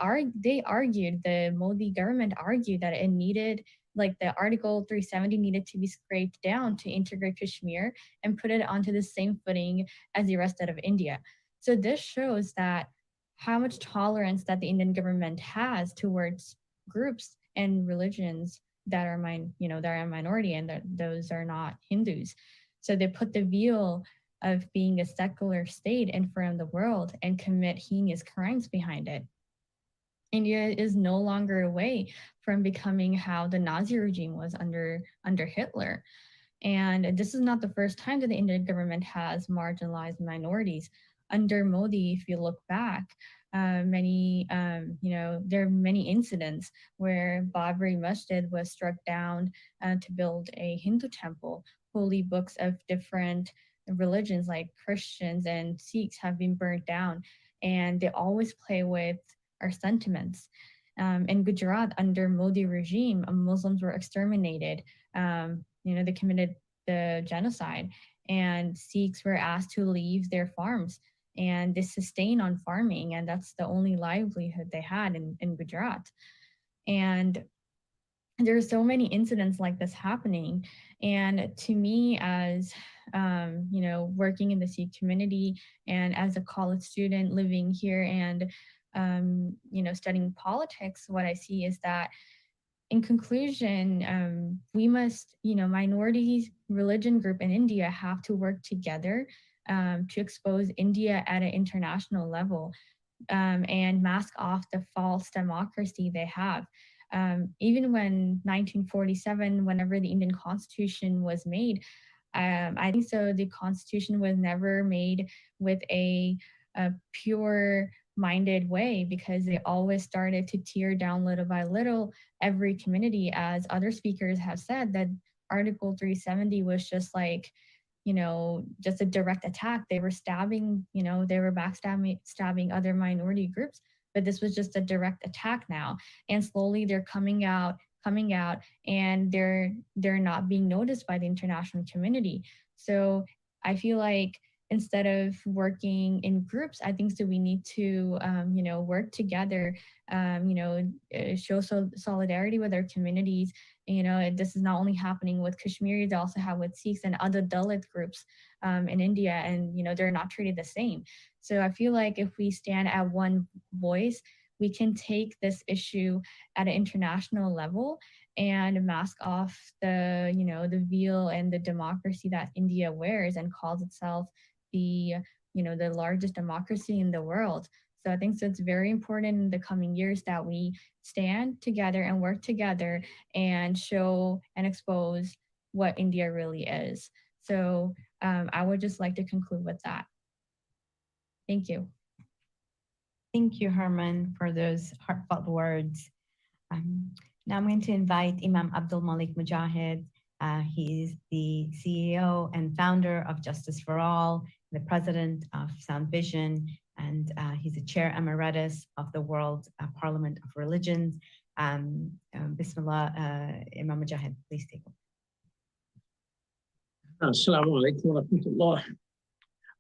Modi government argued that it needed, like the Article 370 needed to be scraped down to integrate Kashmir and put it onto the same footing as the rest of India. So this shows that how much tolerance that the Indian government has towards groups and religions that are a minority and that those are not Hindus. So they put the veil of being a secular state in front of the world and commit heinous crimes behind it. India is no longer away from becoming how the Nazi regime was under Hitler. And this is not the first time that the Indian government has marginalized minorities. Under Modi, if you look back, there are many incidents where Babri Masjid was struck down to build a Hindu temple. Holy books of different religions like Christians and Sikhs have been burnt down, and they always play with our sentiments. In Gujarat, under Modi regime, Muslims were exterminated. They committed the genocide, and Sikhs were asked to leave their farms, and they sustain on farming, and that's the only livelihood they had in Gujarat. And there are so many incidents like this happening. And to me, as working in the Sikh community and as a college student living here and studying politics, what I see is that in conclusion, we must, minorities, religion group in India have to work together to expose India at an international level and mask off the false democracy they have. Even when 1947, whenever the Indian Constitution was made, I think so the Constitution was never made with a pure minded way, because they always started to tear down little by little every community. As other speakers have said, that Article 370 was just like, just a direct attack. They were stabbing, they were stabbing other minority groups, but this was just a direct attack now. And slowly they're coming out, and they're not being noticed by the international community. So I feel like instead of working in groups, I think so we need to, work together, show solidarity with our communities. This is not only happening with Kashmiris, they also have with Sikhs and other Dalit groups in India, and, they're not treated the same. So I feel like if we stand at one voice, we can take this issue at an international level and mask off the, the veil and the democracy that India wears and calls itself the, the largest democracy in the world. So I think so it's very important in the coming years that we stand together and work together and show and expose what India really is. So I would just like to conclude with that. Thank you. Thank you, Herman, for those heartfelt words. Now I'm going to invite Imam Abdul Malik Mujahid. He's the CEO and founder of Justice for All, the president of Sound Vision, and he's the chair emeritus of the World Parliament of Religions. Bismillah, Imam Mujahid, please take over. Assalamu alaikum wa rahmatullah.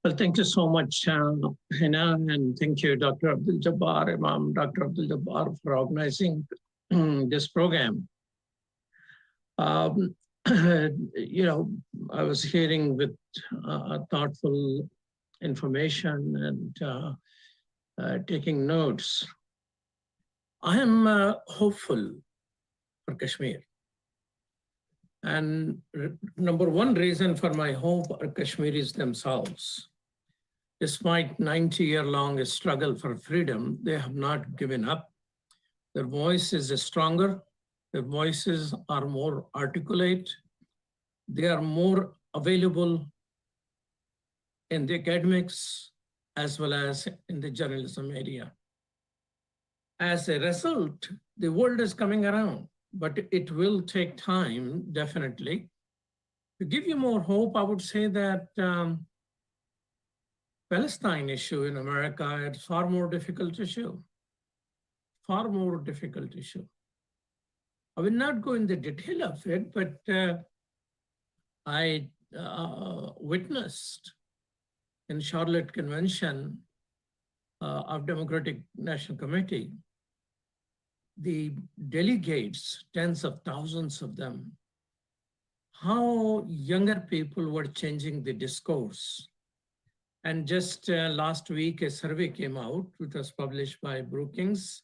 Well, thank you so much, Hina, and thank you, Dr. Abdul Jabbar, Imam Dr. Abdul Jabbar, for organizing this program. I was hearing with thoughtful information and taking notes. I am hopeful for Kashmir. And number one reason for my hope are Kashmiris themselves. Despite 90-year-long struggle for freedom, they have not given up. Their voice is stronger. Their voices are more articulate. They are more available in the academics as well as in the journalism area. As a result, the world is coming around, but it will take time, definitely. To give you more hope, I would say that Palestine issue in America is far more difficult issue. Far more difficult issue. I will not go in the detail of it, but I witnessed in Charlotte Convention of Democratic National Committee, the delegates, tens of thousands of them, how younger people were changing the discourse. And just last week, a survey came out, which was published by Brookings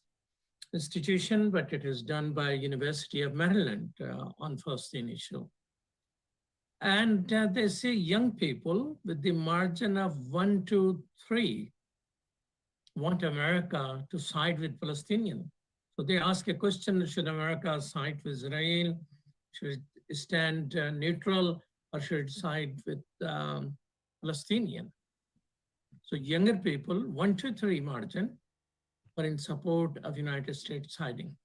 Institution, but it is done by University of Maryland on Palestine issue. And they say young people with the margin of 1 to 3 want America to side with Palestinian. So they ask a question, should America side with Israel? Should it stand neutral, or should it side with Palestinian? So younger people, 1 to 3 margin, are in support of United States siding.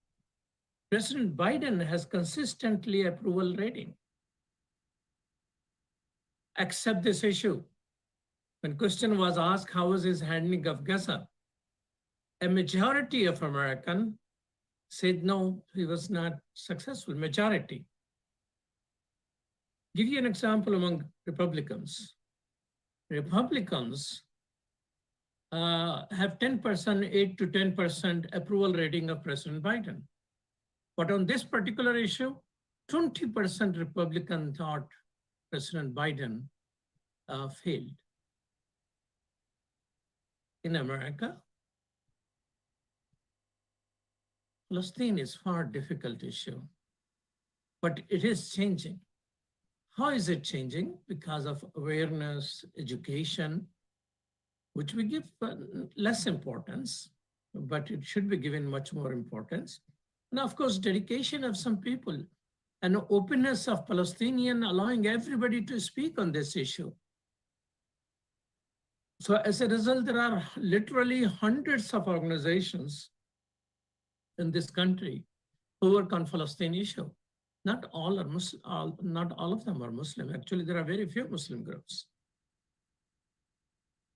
President Biden has consistently approval rating. Accept this issue. When question was asked, how was his handling of Gaza? A majority of Americans said no, he was not successful, majority. Give you an example among Republicans. Republicans have 10%, 8 to 10% approval rating of President Biden. But on this particular issue, 20% Republican thought President Biden failed. In America, Palestine is far difficult issue. but it is changing. How is it changing? Because of awareness, education, which we give less importance, but it should be given much more importance. And of course, dedication of some people and openness of Palestinian, allowing everybody to speak on this issue. So as a result, there are literally hundreds of organizations in this country who work on Palestinian issue. Not all are Muslim, not all of them are Muslim. Actually, there are very few Muslim groups.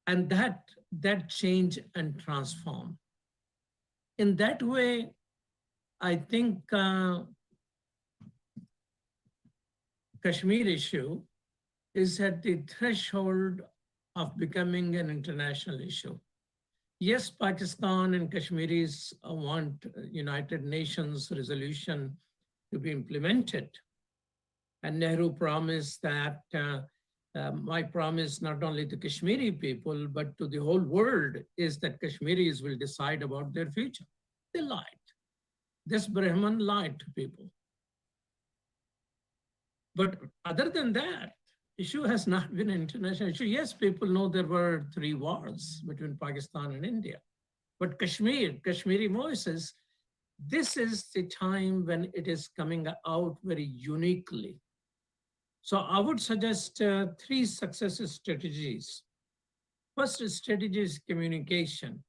And that change and transform. In that way, I think Kashmir issue is at the threshold of becoming an international issue. Yes, Pakistan and Kashmiris want United Nations resolution to be implemented. And Nehru promised that my promise not only to Kashmiri people, but to the whole world is that Kashmiris will decide about their future. They lied. This Brahman lied to people. But other than that, issue has not been an international issue. Yes, people know there were 3 wars between Pakistan and India. But Kashmiri voices, this is the time when it is coming out very uniquely. So I would suggest 3 success strategies. First strategy is communication,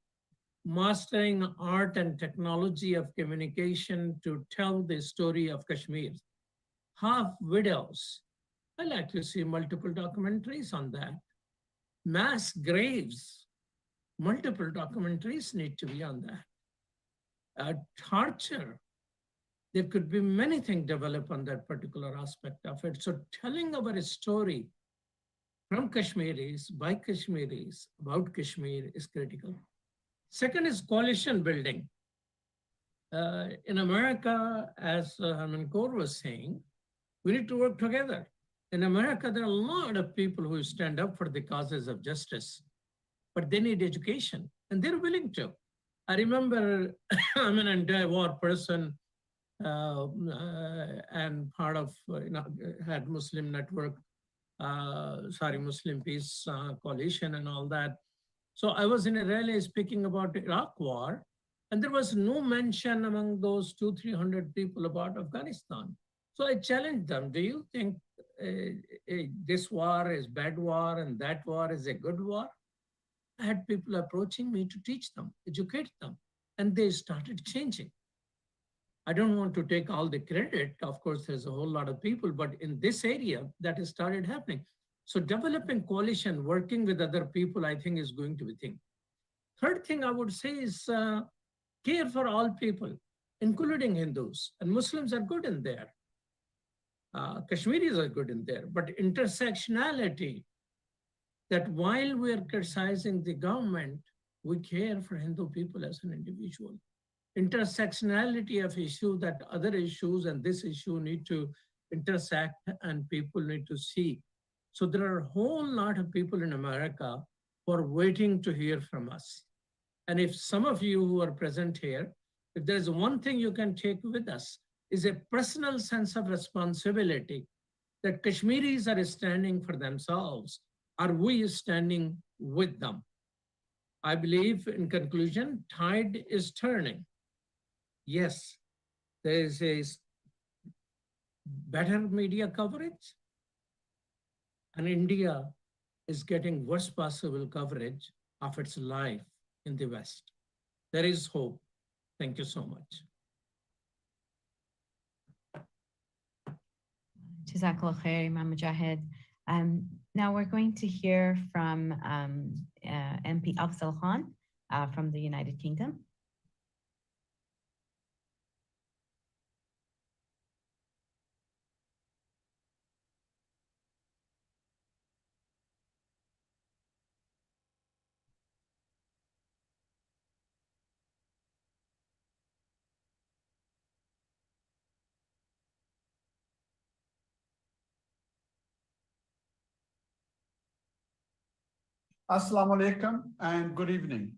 mastering art and technology of communication to tell the story of Kashmir. Half videos. I like to see multiple documentaries on that. Mass graves, multiple documentaries need to be on that. Torture, there could be many things developed on that particular aspect of it. So telling our story from Kashmiris, by Kashmiris, about Kashmir is critical. Second is coalition building. In America, as Herman Kaur was saying, we need to work together. In America, there are a lot of people who stand up for the causes of justice, but they need education, and they're willing to. I remember I'm an anti-war person and part of, had Muslim Network, Muslim Peace Coalition and all that. So I was in a rally speaking about the Iraq war, and there was no mention among those 200-300 people about Afghanistan. So I challenged them, do you think this war is bad war and that war is a good war? I had people approaching me to teach them, educate them, and they started changing. I don't want to take all the credit. Of course, there's a whole lot of people, but in this area, that has started happening. So developing coalition, working with other people, I think is going to be a thing. Third thing I would say is care for all people, including Hindus, and Muslims are good in there. Kashmiris are good in there, but intersectionality, that while we are criticizing the government, we care for Hindu people as an individual. Intersectionality of issue, that other issues and this issue need to intersect and people need to see. So there are a whole lot of people in America who are waiting to hear from us. And if some of you who are present here, if there's one thing you can take with us, is a personal sense of responsibility that Kashmiris are standing for themselves. Are we standing with them? I believe, in conclusion, tide is turning. Yes, there is a better media coverage, and India is getting worst possible coverage of its life in the West. There is hope. Thank you so much. Jazakallah khair, Imam Mujahid. Now we're going to hear from MP Afzal Khan from the United Kingdom. Assalamu alaikum and good evening.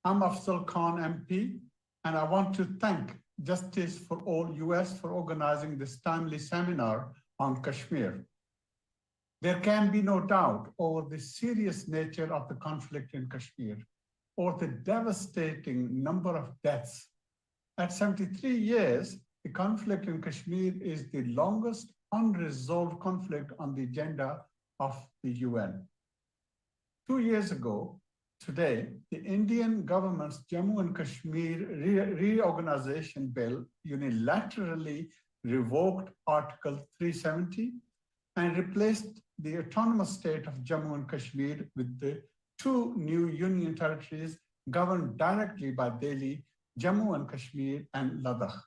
I'm Afzal Khan MP, and I want to thank Justice for All US for organizing this timely seminar on Kashmir. There can be no doubt over the serious nature of the conflict in Kashmir, or the devastating number of deaths. At 73 years, the conflict in Kashmir is the longest unresolved conflict on the agenda of the UN. 2 years ago, today, the Indian government's Jammu and Kashmir reorganization bill unilaterally revoked Article 370 and replaced the autonomous state of Jammu and Kashmir with the 2 new union territories governed directly by Delhi, Jammu and Kashmir, and Ladakh.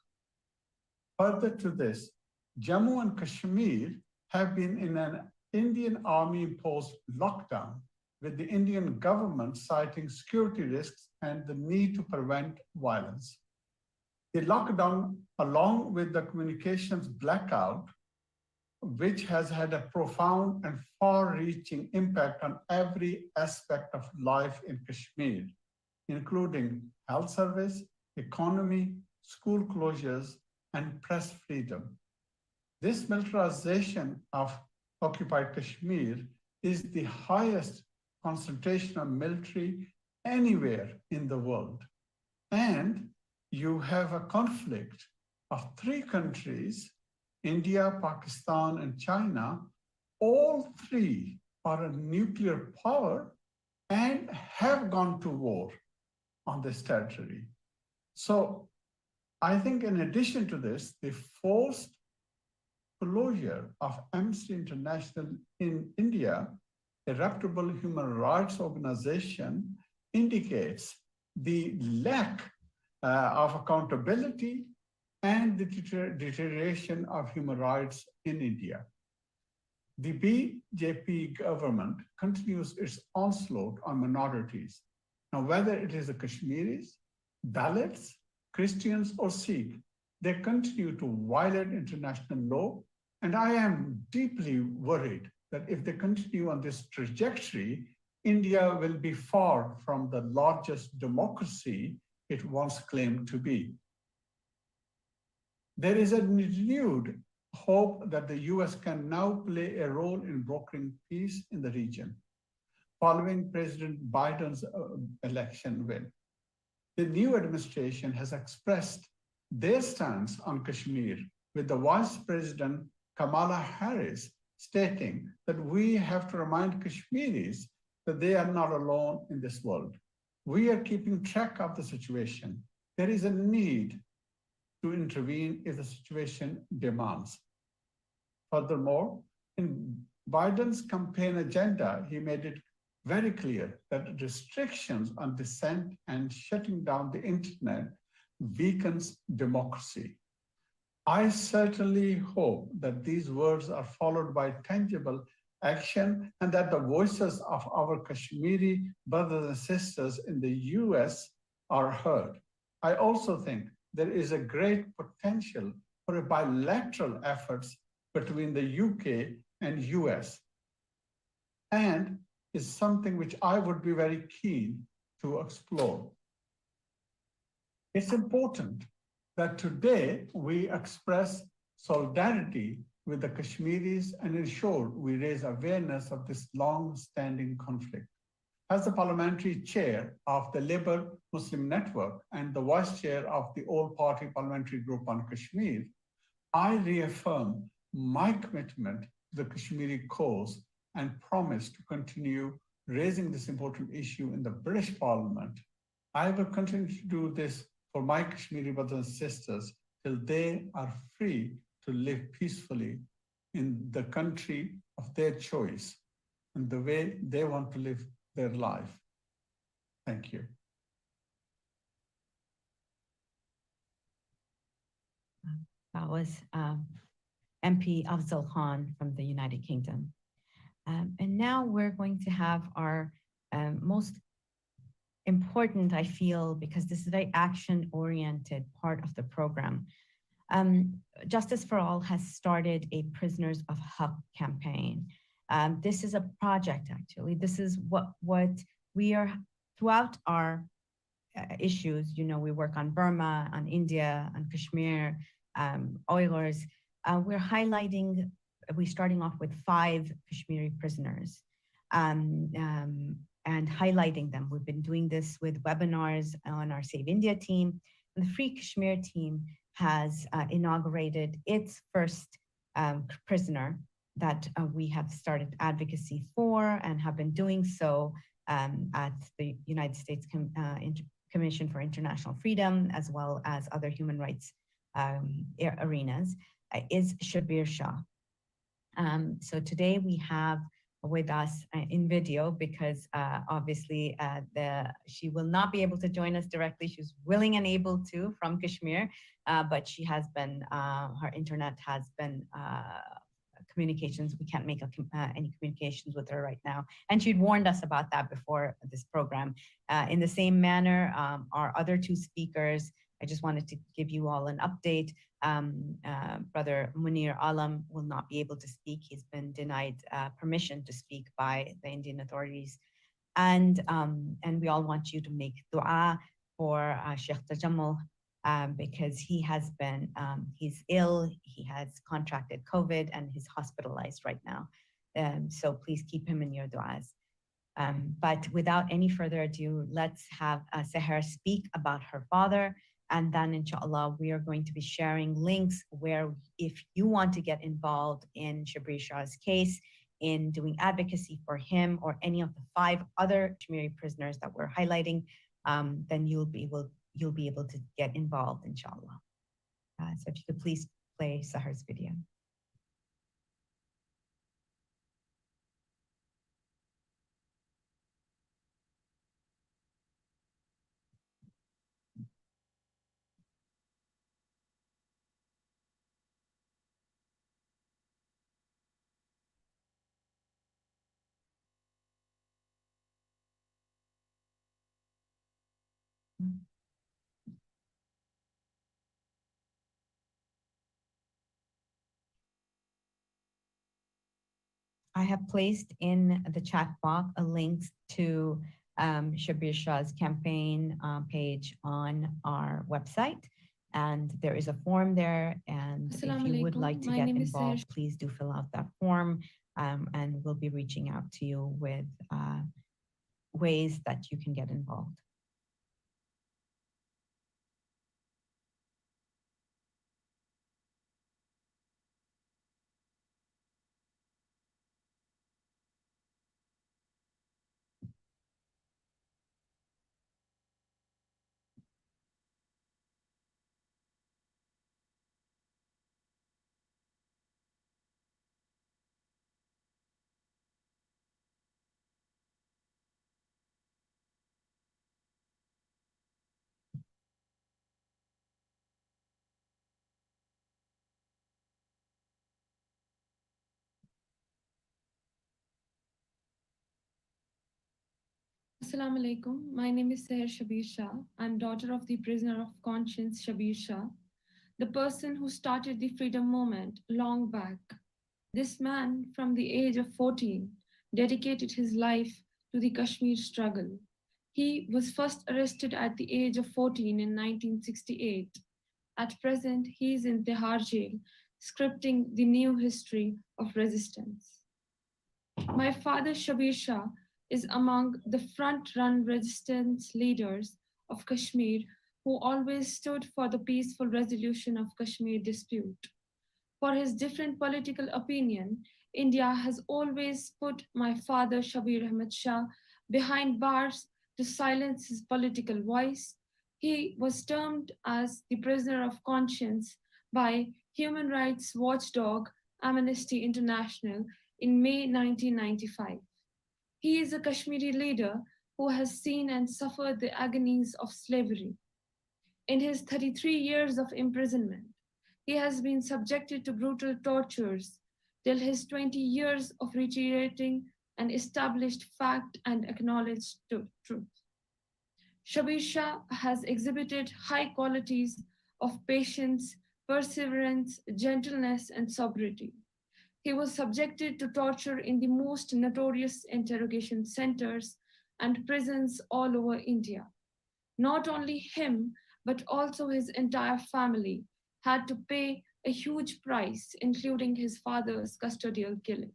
Further to this, Jammu and Kashmir have been in an Indian Army-imposed lockdown, with the Indian government citing security risks and the need to prevent violence. The lockdown, along with the communications blackout, which has had a profound and far-reaching impact on every aspect of life in Kashmir, including health service, economy, school closures, and press freedom. This militarization of occupied Kashmir is the highest concentration of military anywhere in the world. And you have a conflict of 3 countries, India, Pakistan, and China. All 3 are a nuclear power and have gone to war on this territory. So I think in addition to this, the forced closure of Amnesty International in India, a reputable human rights organization, indicates the lack of accountability and the deterioration of human rights in India. The BJP government continues its onslaught on minorities. Now, whether it is the Kashmiris, Dalits, Christians, or Sikh, they continue to violate international law. And I am deeply worried that if they continue on this trajectory, India will be far from the largest democracy it once claimed to be. There is a renewed hope that the US can now play a role in brokering peace in the region, following President Biden's election win. The new administration has expressed their stance on Kashmir, with the Vice President Kamala Harris stating that we have to remind Kashmiris that they are not alone in this world. We are keeping track of the situation. There is a need to intervene if the situation demands. Furthermore, in Biden's campaign agenda, he made it very clear that restrictions on dissent and shutting down the internet weakens democracy. I certainly hope that these words are followed by tangible action and that the voices of our Kashmiri brothers and sisters in the US are heard. I also think there is a great potential for a bilateral efforts between the UK and US, and is something which I would be very keen to explore. It's important that today we express solidarity with the Kashmiris and ensure we raise awareness of this long-standing conflict. As the parliamentary chair of the Labour Muslim Network and the vice chair of the All-Party Parliamentary Group on Kashmir, I reaffirm my commitment to the Kashmiri cause and promise to continue raising this important issue in the British Parliament. I will continue to do this for my Kashmiri brothers and sisters till they are free to live peacefully in the country of their choice and the way they want to live their life. Thank you. That was MP Afzal Khan from the United Kingdom. And now we're going to have our most important, I feel, because this is a very action-oriented part of the program. Justice for All has started a Prisoners of Haq campaign. This is a project, actually. This is what we are, throughout our issues. You know, we work on Burma, on India, on Kashmir, Uyghurs. We're highlighting, we're starting off with 5 Kashmiri prisoners and highlighting them. We've been doing this with webinars on our Save India team. And the Free Kashmir team has inaugurated its first prisoner that we have started advocacy for and have been doing so at the United States Commission for International Freedom, as well as other human rights arenas, is Shabir Shah. So today we have with us in video, because obviously she will not be able to join us directly. She's willing and able to from Kashmir, but she has been, her internet has been communications. We can't make any communications with her right now. And she'd warned us about that before this program. In the same manner, our other 2 speakers, I just wanted to give you all an update. Brother Munir Alam will not be able to speak. He's been denied permission to speak by the Indian authorities. And we all want you to make dua for Sheikh Tajammul, because he has been, he's ill, he has contracted COVID and he's hospitalized right now. So please keep him in your duas. But without any further ado, let's have Seher speak about her father. And then inshallah, we are going to be sharing links where if you want to get involved in Shabir Shah's case, in doing advocacy for him or any of the 5 other Kashmiri prisoners that we're highlighting, then you'll be able to get involved, inshallah. So if you could please play Seher's video. I have placed in the chat box a link to Shabir Shah's campaign page on our website. And there is a form there. And if you would like to get involved, please do fill out that form. And we'll be reaching out to you with ways that you can get involved. Assalamu alaikum. My name is Seher Shabir Shah. I'm daughter of the prisoner of conscience Shabir Shah, the person who started the freedom movement long back. This man, from the age of 14, dedicated his life to the Kashmir struggle. He was first arrested at the age of 14 in 1968. At present, he is in Tihar jail, scripting the new history of resistance. My father, Shabir Shah, is among the front-run resistance leaders of Kashmir who always stood for the peaceful resolution of Kashmir dispute. For his different political opinion, India has always put my father, Shabir Ahmed Shah, behind bars to silence his political voice. He was termed as the prisoner of conscience by human rights watchdog Amnesty International in May 1995. He is a Kashmiri leader who has seen and suffered the agonies of slavery. In his 33 years of imprisonment, he has been subjected to brutal tortures till his 20 years of reiterating an established fact and acknowledged truth. Shabir Shah has exhibited high qualities of patience, perseverance, gentleness, and sobriety. He was subjected to torture in the most notorious interrogation centers and prisons all over India. Not only him, but also his entire family had to pay a huge price, including his father's custodial killing.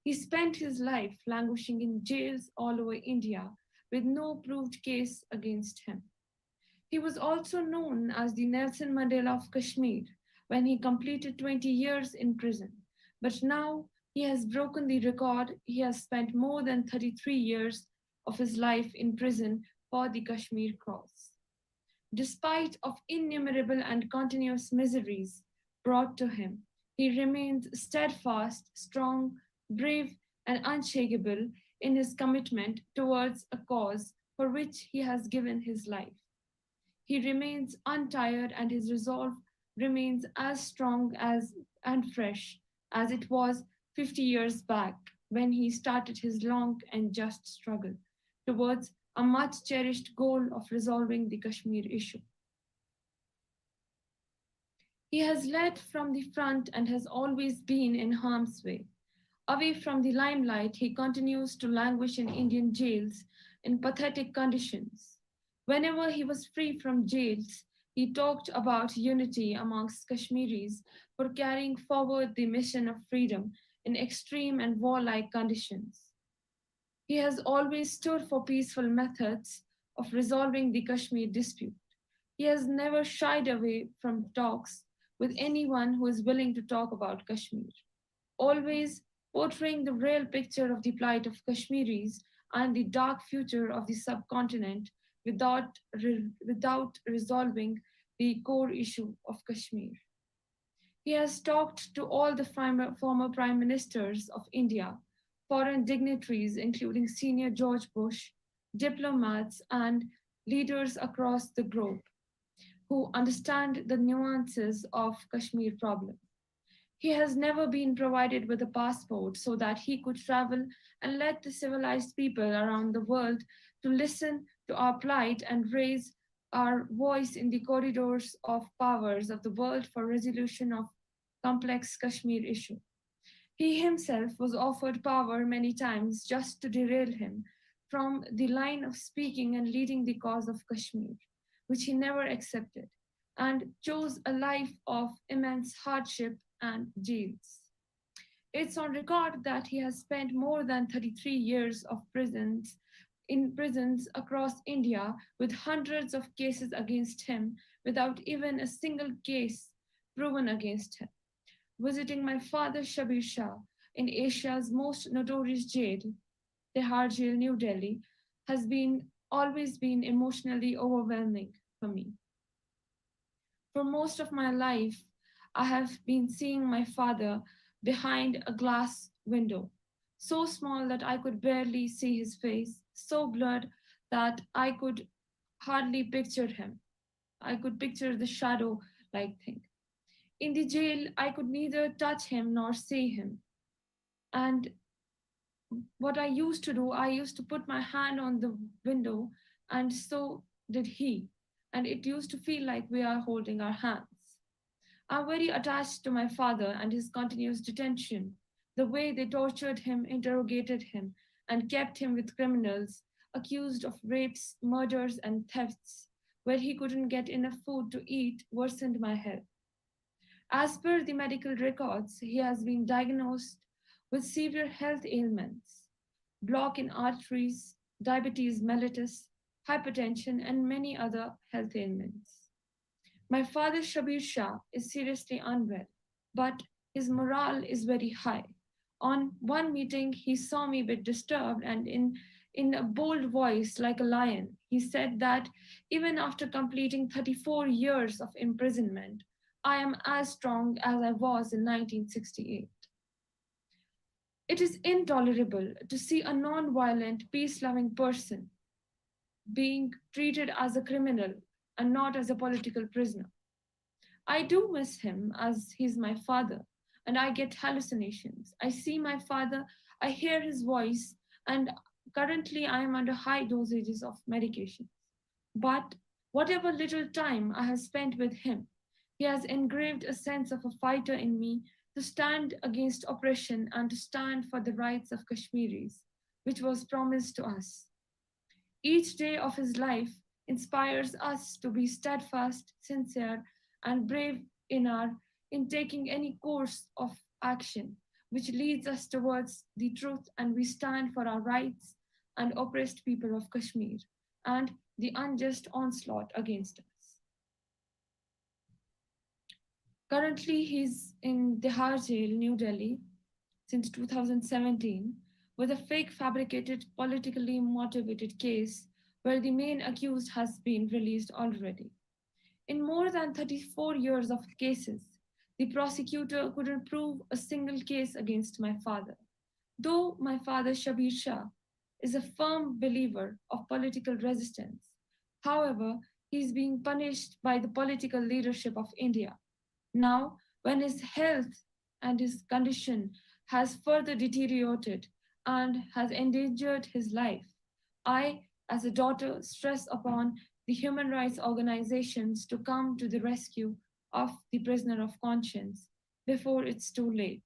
He spent his life languishing in jails all over India with no proved case against him. He was also known as the Nelson Mandela of Kashmir when he completed 20 years in prison. But now he has broken the record. He has spent more than 33 years of his life in prison for the Kashmir cause. Despite of innumerable and continuous miseries brought to him, he remains steadfast, strong, brave, and unshakable in his commitment towards a cause for which he has given his life. He remains untired and his resolve remains as strong as and fresh as it was 50 years back when he started his long and just struggle towards a much cherished goal of resolving the Kashmir issue. He has led from the front and has always been in harm's way. Away from the limelight, he continues to languish in Indian jails in pathetic conditions. Whenever he was free from jails, he talked about unity amongst Kashmiris for carrying forward the mission of freedom in extreme and warlike conditions. He has always stood for peaceful methods of resolving the Kashmir dispute. He has never shied away from talks with anyone who is willing to talk about Kashmir, always portraying the real picture of the plight of Kashmiris and the dark future of the subcontinent without resolving the core issue of Kashmir. He has talked to all the former prime ministers of India, foreign dignitaries, including senior George Bush, diplomats, and leaders across the globe who understand the nuances of Kashmir problem. He has never been provided with a passport so that he could travel and let the civilized people around the world to listen to our plight and raise our voice in the corridors of powers of the world for resolution of complex Kashmir issue. He himself was offered power many times just to derail him from the line of speaking and leading the cause of Kashmir, which he never accepted, and chose a life of immense hardship and jails. It's on record that he has spent more than 33 years of in prisons across India with hundreds of cases against him without even a single case proven against him. Visiting my father Shabir Shah in Asia's most notorious jail, Tihar Jail, New Delhi, has always been emotionally overwhelming for me. For most of my life, I have been seeing my father behind a glass window, so small that I could barely see his face, so blurred that I could hardly picture him. I could picture the shadow like thing. In the jail, I could neither touch him nor see him. And what I used to do, I used to put my hand on the window, and so did he. And it used to feel like we are holding our hands. I'm very attached to my father and his continuous detention, the way they tortured him, interrogated him, and kept him with criminals accused of rapes, murders, and thefts, where he couldn't get enough food to eat, worsened my health. As per the medical records, he has been diagnosed with severe health ailments, block in arteries, diabetes mellitus, hypertension, and many other health ailments. My father, Shabir Shah, is seriously unwell, but his morale is very high. On one meeting, he saw me a bit disturbed, and in a bold voice, like a lion, he said that even after completing 34 years of imprisonment, I am as strong as I was in 1968. It is intolerable to see a non-violent, peace-loving person being treated as a criminal and not as a political prisoner. I do miss him as he's my father, and I get hallucinations. I see my father, I hear his voice, and currently I am under high dosages of medication. But whatever little time I have spent with him, he has engraved a sense of a fighter in me to stand against oppression and to stand for the rights of Kashmiris, which was promised to us. Each day of his life, inspires us to be steadfast, sincere, and brave in taking any course of action which leads us towards the truth, and we stand for our rights and oppressed people of Kashmir and the unjust onslaught against us. Currently, he's in Tihar Jail, New Delhi, since 2017, with a fake fabricated, politically motivated case where the main accused has been released already. In more than 34 years of cases, the prosecutor couldn't prove a single case against my father. Though my father, Shabir Shah, is a firm believer of political resistance, however, he is being punished by the political leadership of India. Now, when his health and his condition has further deteriorated and has endangered his life, I, as a daughter, stress upon the human rights organizations to come to the rescue of the prisoner of conscience before it's too late.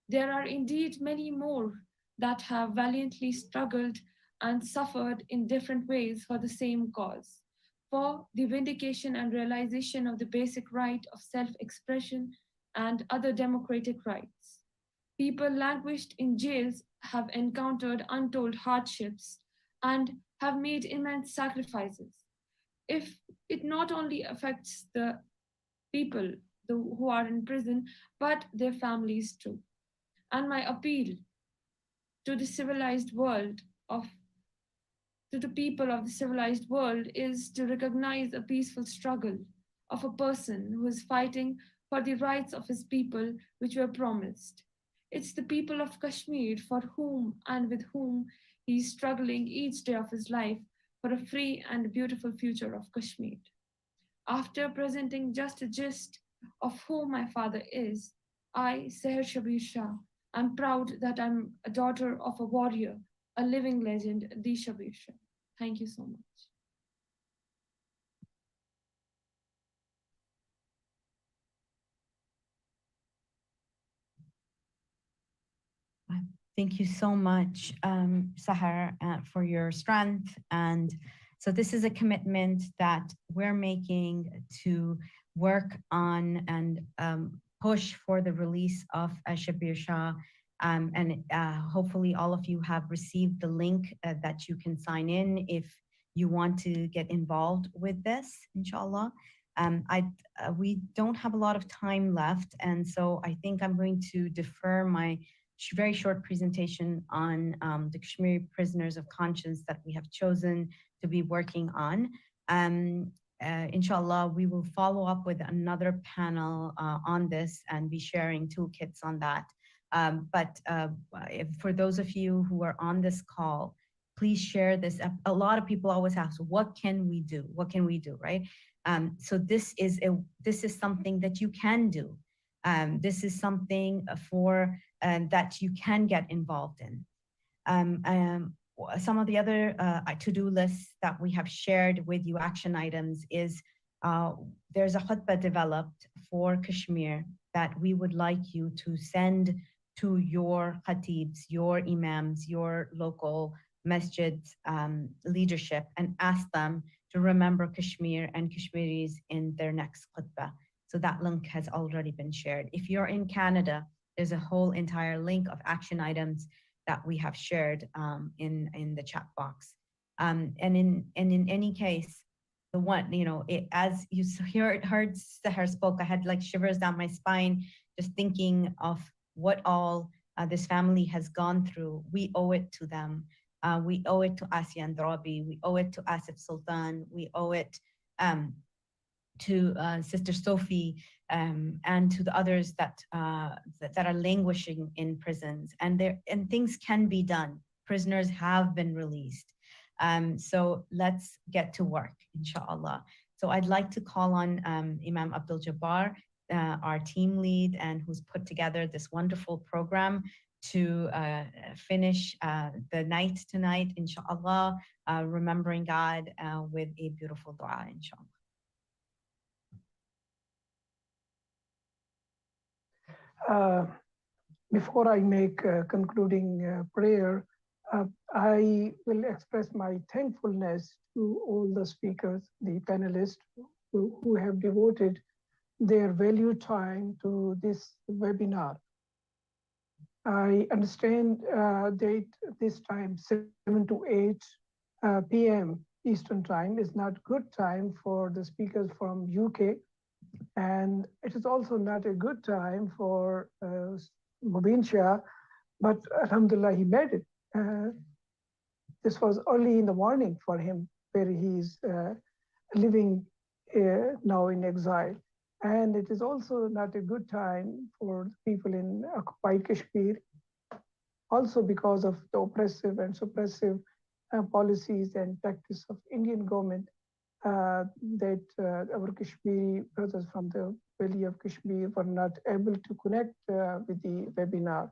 There are indeed many more that have valiantly struggled and suffered in different ways for the same cause, for the vindication and realization of the basic right of self expression and other democratic rights. People languished in jails have encountered untold hardships and have made immense sacrifices. If it not only affects the people who are in prison, but their families too. And my appeal to the civilized world of to the people of the civilized world is to recognize a peaceful struggle of a person who is fighting for the rights of his people which were promised. It's the people of Kashmir for whom and with whom he is struggling each day of his life for a free and beautiful future of Kashmir. After presenting just a gist of who my father is, I, Seher Shabir Shah, am proud that I'm a daughter of a warrior, a living legend, the Shabir Shah. Thank you so much. Thank you so much, Sahar, for your strength. And so this is a commitment that we're making to work on and push for the release of Shabir Shah. And hopefully all of you have received the link that you can sign in if you want to get involved with this, inshallah. We don't have a lot of time left, and so I think I'm going to defer my very short presentation on the Kashmiri prisoners of conscience that we have chosen to be working on. Inshallah, we will follow up with another panel on this and be sharing toolkits on that. But for those of you who are on this call, please share this. A lot of people always ask, what can we do? What can we do, right? So this is something that you can do. This is something that you can get involved in. Some of the other to-do lists that we have shared with you, action items, is there's a khutbah developed for Kashmir that we would like you to send to your khatibs, your imams, your local masjid leadership, and ask them to remember Kashmir and Kashmiris in their next khutbah. So that link has already been shared. If you're in Canada, there's a whole entire link of action items that we have shared in the chat box. And in any case, the one, as you heard Sahar spoke, I had like shivers down my spine just thinking of what all this family has gone through. We owe it to them. We owe it to Asya Andrabi. We owe it to Asif Sultan. We owe it to Sister Sophie and to the others that are languishing in prisons. And things can be done. Prisoners have been released. So let's get to work, inshallah. So I'd like to call on Imam Abdul Jabbar, our team lead, and who's put together this wonderful program to finish the night tonight, inshallah, remembering God with a beautiful dua, inshallah. Before I make a concluding prayer, I will express my thankfulness to all the speakers, the panelists who have devoted their valued time to this webinar. I understand that this time, 7 to 8 p.m. Eastern time is not good time for the speakers from UK. And it is also not a good time for Mubin Shah, but alhamdulillah, he made it. This was early in the morning for him, where he's living now in exile. And it is also not a good time for people in occupied Kashmir, also because of the oppressive and suppressive policies and tactics of Indian government that our Kashmiri brothers from the Valley of Kashmir were not able to connect with the webinar.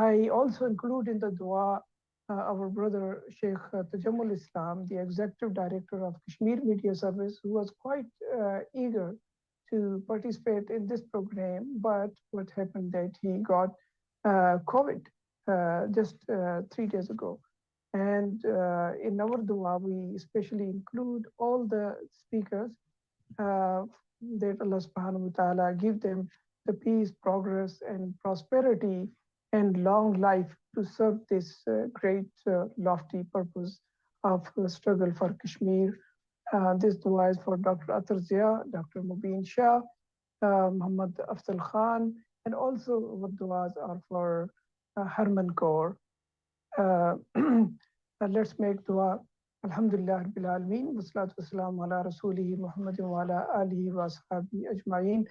I also include in the dua our brother Sheikh Tajamul Islam, the executive director of Kashmir Media Service, who was quite eager to participate in this program, but what happened that he got COVID just 3 days ago. And in our dua, we especially include all the speakers that Allah subhanahu wa ta'ala give them the peace, progress, and prosperity and long life to serve this great lofty purpose of struggle for Kashmir. This dua is for Dr. Atar Zia, Dr. Mubin Shah, Muhammad Afzal Khan, and also our duas are for Harman Kaur. Let's make dua. Alhamdulillah Rabbil Alameen, wassalatu wassalamu ala rasulihi Muhammadin wa ala alihi wa ashabihi ajma'in.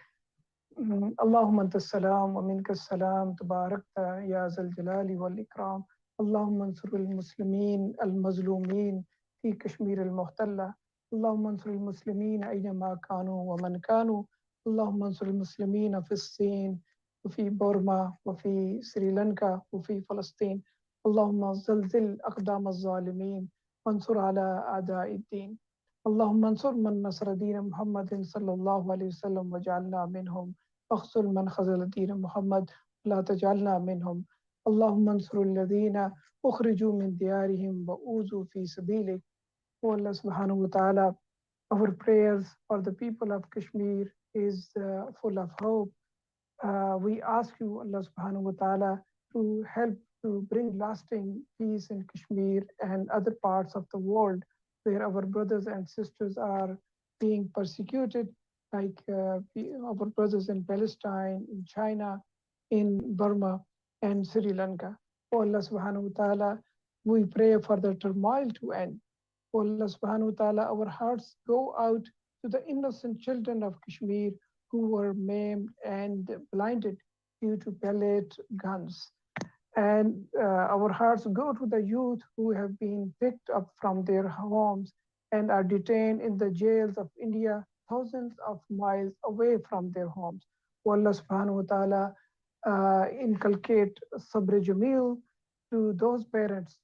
Allahumma anta salam wa minka salam, tabarakta ya zal jalali wal ikram. Allahumma ansur al-muslimin al-mazlumin fi Kashmir al-muhtalla. Allahumma ansur al-muslimin aynama kanu wa man kanu. Allahumma ansur al-muslimin fi Sin, wa fi Burma, wa fi Sri Lanka, wa fi Palestine. Allahumma zalzil aqdam al-zalimin. وانصر على أعداء الدين. اللهم انصر من نصر دين محمد صلى الله عليه وسلم وجعلنا منهم، واخذل من خذل دين محمد ولا تجعلنا منهم. اللهم انصر الذين أخرجوا من ديارهم وأوذوا في سبيلك. O Allah subhanahu wa ta'ala, our prayers for the people of Kashmir is full of hope. We ask you, Allah subhanahu wa ta'ala, to help to bring lasting peace in Kashmir and other parts of the world where our brothers and sisters are being persecuted, like our brothers in Palestine, in China, in Burma, and Sri Lanka. O Allah subhanahu wa ta'ala, we pray for the turmoil to end. O Allah subhanahu wa ta'ala, our hearts go out to the innocent children of Kashmir who were maimed and blinded due to pellet guns. And our hearts go to the youth who have been picked up from their homes and are detained in the jails of India, thousands of miles away from their homes. O Allah subhanahu wa ta'ala, inculcate sabr jameel to those parents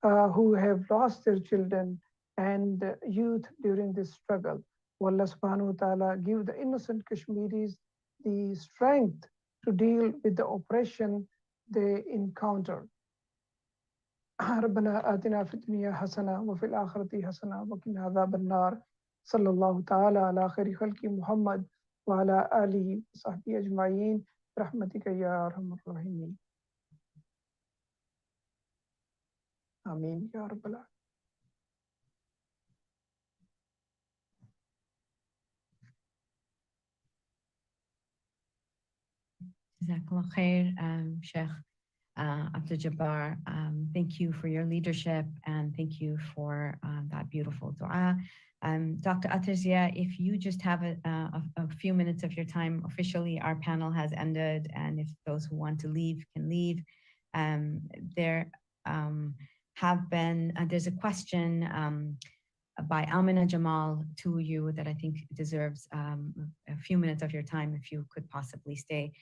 who have lost their children and youth during this struggle. O Allah subhanahu wa ta'ala, give the innocent Kashmiris the strength to deal with the oppression they encounter. ربنا آتنا في الدنيا حسنة وفي الآخرة حسنة وقنا عذاب النار. صلى الله تعالى على خير خلق محمد وعلى آله وصحبه أجمعين برحمتك يا أرحم الراحمين. آمين يا رب العالمين. Jazakallah khair, Sheikh Abdul Jabbar. Thank you for your leadership and thank you for that beautiful dua. Dr. Atazia, if you just have a few minutes of your time, officially our panel has ended, and if those who want to leave can leave. There have been, there's a question by Amina Jamal to you that I think deserves a few minutes of your time if you could possibly stay.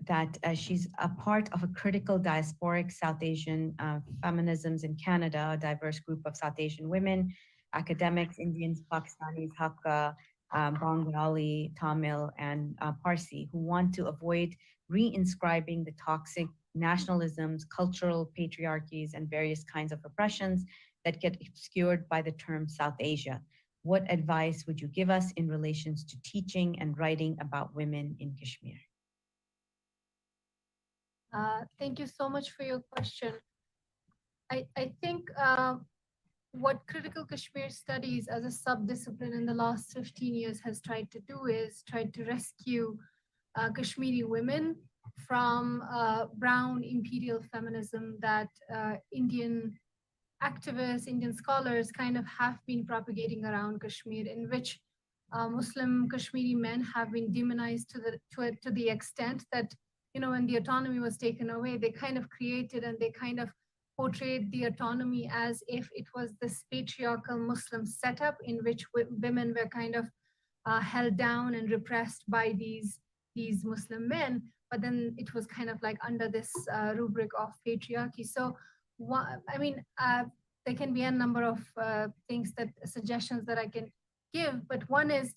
That she's a part of a critical diasporic South Asian feminisms in Canada, a diverse group of South Asian women, academics, Indians, Pakistanis, Hakka, Bengali, Tamil, and Parsi, who want to avoid reinscribing the toxic nationalisms, cultural patriarchies, and various kinds of oppressions that get obscured by the term South Asia. What advice would you give us in relations to teaching and writing about women in Kashmir? Thank you so much for your question. I think what critical Kashmir studies as a sub-discipline in the last 15 years has tried to do is tried to rescue Kashmiri women from brown imperial feminism that Indian activists, Indian scholars kind of have been propagating around Kashmir, in which Muslim Kashmiri men have been demonized to the extent that, you know, when the autonomy was taken away, they kind of created and they kind of portrayed the autonomy as if it was this patriarchal Muslim setup in which women were kind of held down and repressed by these Muslim men. But then it was kind of like under this rubric of patriarchy. So, I mean, there can be a number of suggestions that I can give, but one is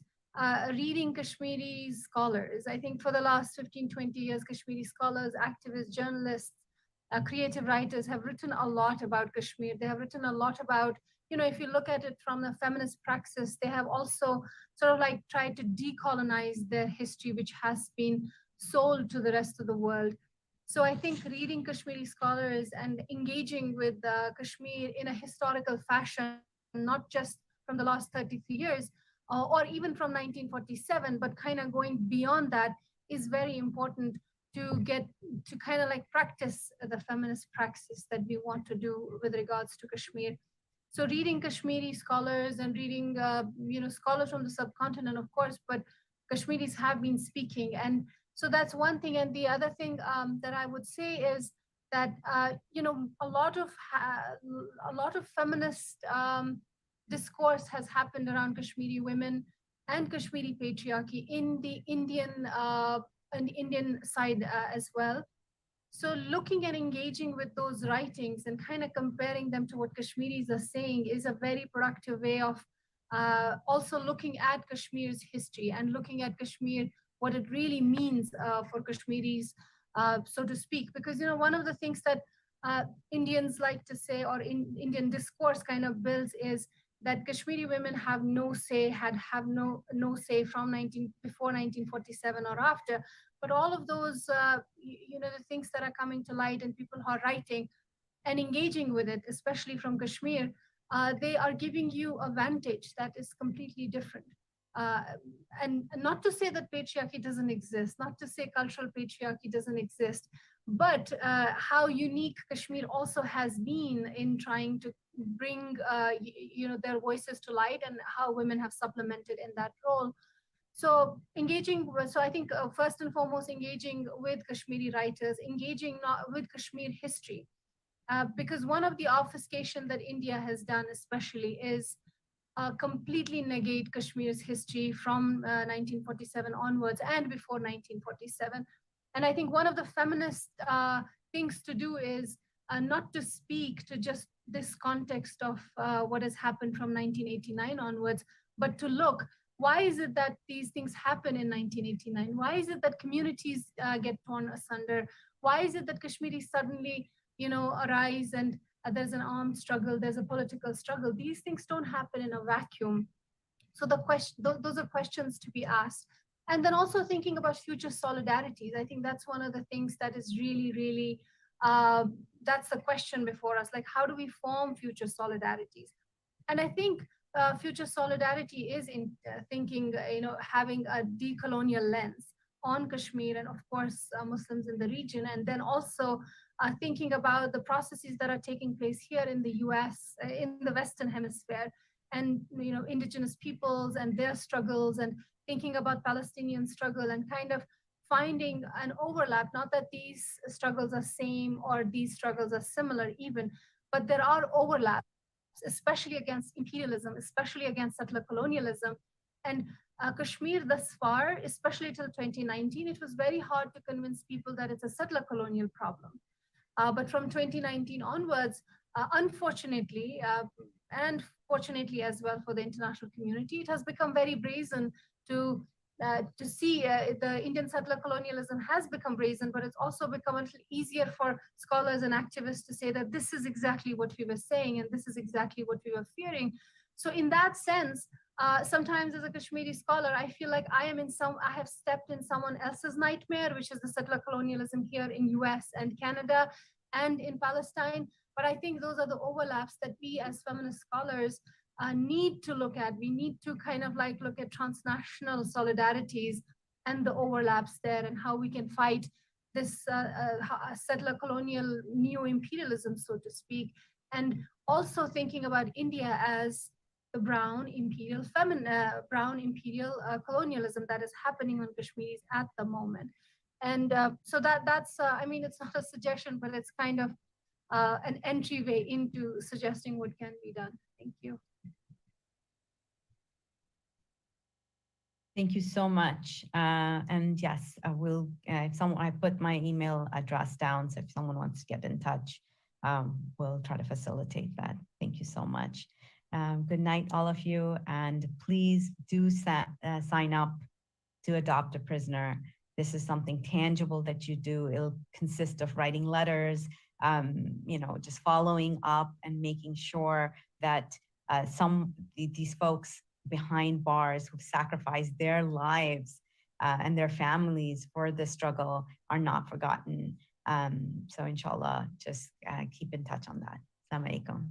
reading Kashmiri scholars. I think for the last 15, 20 years, Kashmiri scholars, activists, journalists, creative writers have written a lot about Kashmir. They have written a lot about, you know, if you look at it from the feminist praxis, they have also sort of like tried to decolonize their history, which has been sold to the rest of the world. So I think reading Kashmiri scholars and engaging with Kashmir in a historical fashion, not just from the last 33 years, or even from 1947, but kind of going beyond that is very important to get to kind of like practice the feminist praxis that we want to do with regards to Kashmir. So reading Kashmiri scholars and reading, you know, scholars from the subcontinent, of course, but Kashmiris have been speaking. And so that's one thing. And the other thing that I would say is that, you know, a lot of feminist discourse has happened around Kashmiri women and Kashmiri patriarchy in the Indian side as well. So looking and engaging with those writings and kind of comparing them to what Kashmiris are saying is a very productive way of also looking at Kashmir's history and looking at Kashmir, what it really means for Kashmiris, so to speak. Because, you know, one of the things that Indians like to say, or Indian discourse kind of builds, is that Kashmiri women have no say, have no say from before 1947 or after. But all of those, you know, the things that are coming to light and people who are writing and engaging with it, especially from Kashmir, they are giving you a vantage that is completely different. And not to say that patriarchy doesn't exist, not to say cultural patriarchy doesn't exist, but how unique Kashmir also has been in trying to bring, you know, their voices to light, and how women have supplemented in that role. So so I think first and foremost, engaging with Kashmiri writers, engaging with Kashmir history, because one of the obfuscation that India has done especially is completely negate Kashmir's history from 1947 onwards and before 1947. And I think one of the feminist things to do is not to speak to just this context of what has happened from 1989 onwards, but to look, why is it that these things happen in 1989? Why is it that communities get torn asunder? Why is it that Kashmiris suddenly, you know, arise and there's an armed struggle, there's a political struggle? These things don't happen in a vacuum. So those are questions to be asked. And then also thinking about future solidarities. I think that's one of the things that is really, really, that's the question before us. Like, how do we form future solidarities? And I think future solidarity is in thinking, you know, having a decolonial lens on Kashmir and, of course, Muslims in the region. And then also thinking about the processes that are taking place here in the US, in the Western Hemisphere, and, you know, indigenous peoples and their struggles, and thinking about Palestinian struggle, and kind of finding an overlap. Not that these struggles are same or these struggles are similar even, but there are overlaps, especially against imperialism, especially against settler colonialism. And Kashmir thus far, especially till 2019, it was very hard to convince people that it's a settler colonial problem. But from 2019 onwards, unfortunately, and fortunately as well for the international community, it has become very brazen to to see the Indian settler colonialism has become brazen, but it's also become a little easier for scholars and activists to say that this is exactly what we were saying and this is exactly what we were fearing. So in that sense, sometimes as a Kashmiri scholar, I feel like I have stepped in someone else's nightmare, which is the settler colonialism here in US and Canada and in Palestine. But I think those are the overlaps that we as feminist scholars need to look at. We need to kind of like look at transnational solidarities and the overlaps there and how we can fight this settler colonial neo-imperialism, so to speak. And also thinking about India as the brown imperial colonialism that is happening on Kashmiris at the moment. And so that's, I mean, it's not a suggestion, but it's kind of an entryway into suggesting what can be done. Thank you. Thank you so much. And yes, I will, I put my email address down, so if someone wants to get in touch, we'll try to facilitate that. Thank you so much. Good night, all of you, and please do sign up to adopt a prisoner. This is something tangible that you do. It'll consist of writing letters, just following up and making sure that these folks behind bars who've sacrificed their lives and their families for the struggle are not forgotten. So inshallah, just keep in touch on that. Assalamu alaikum.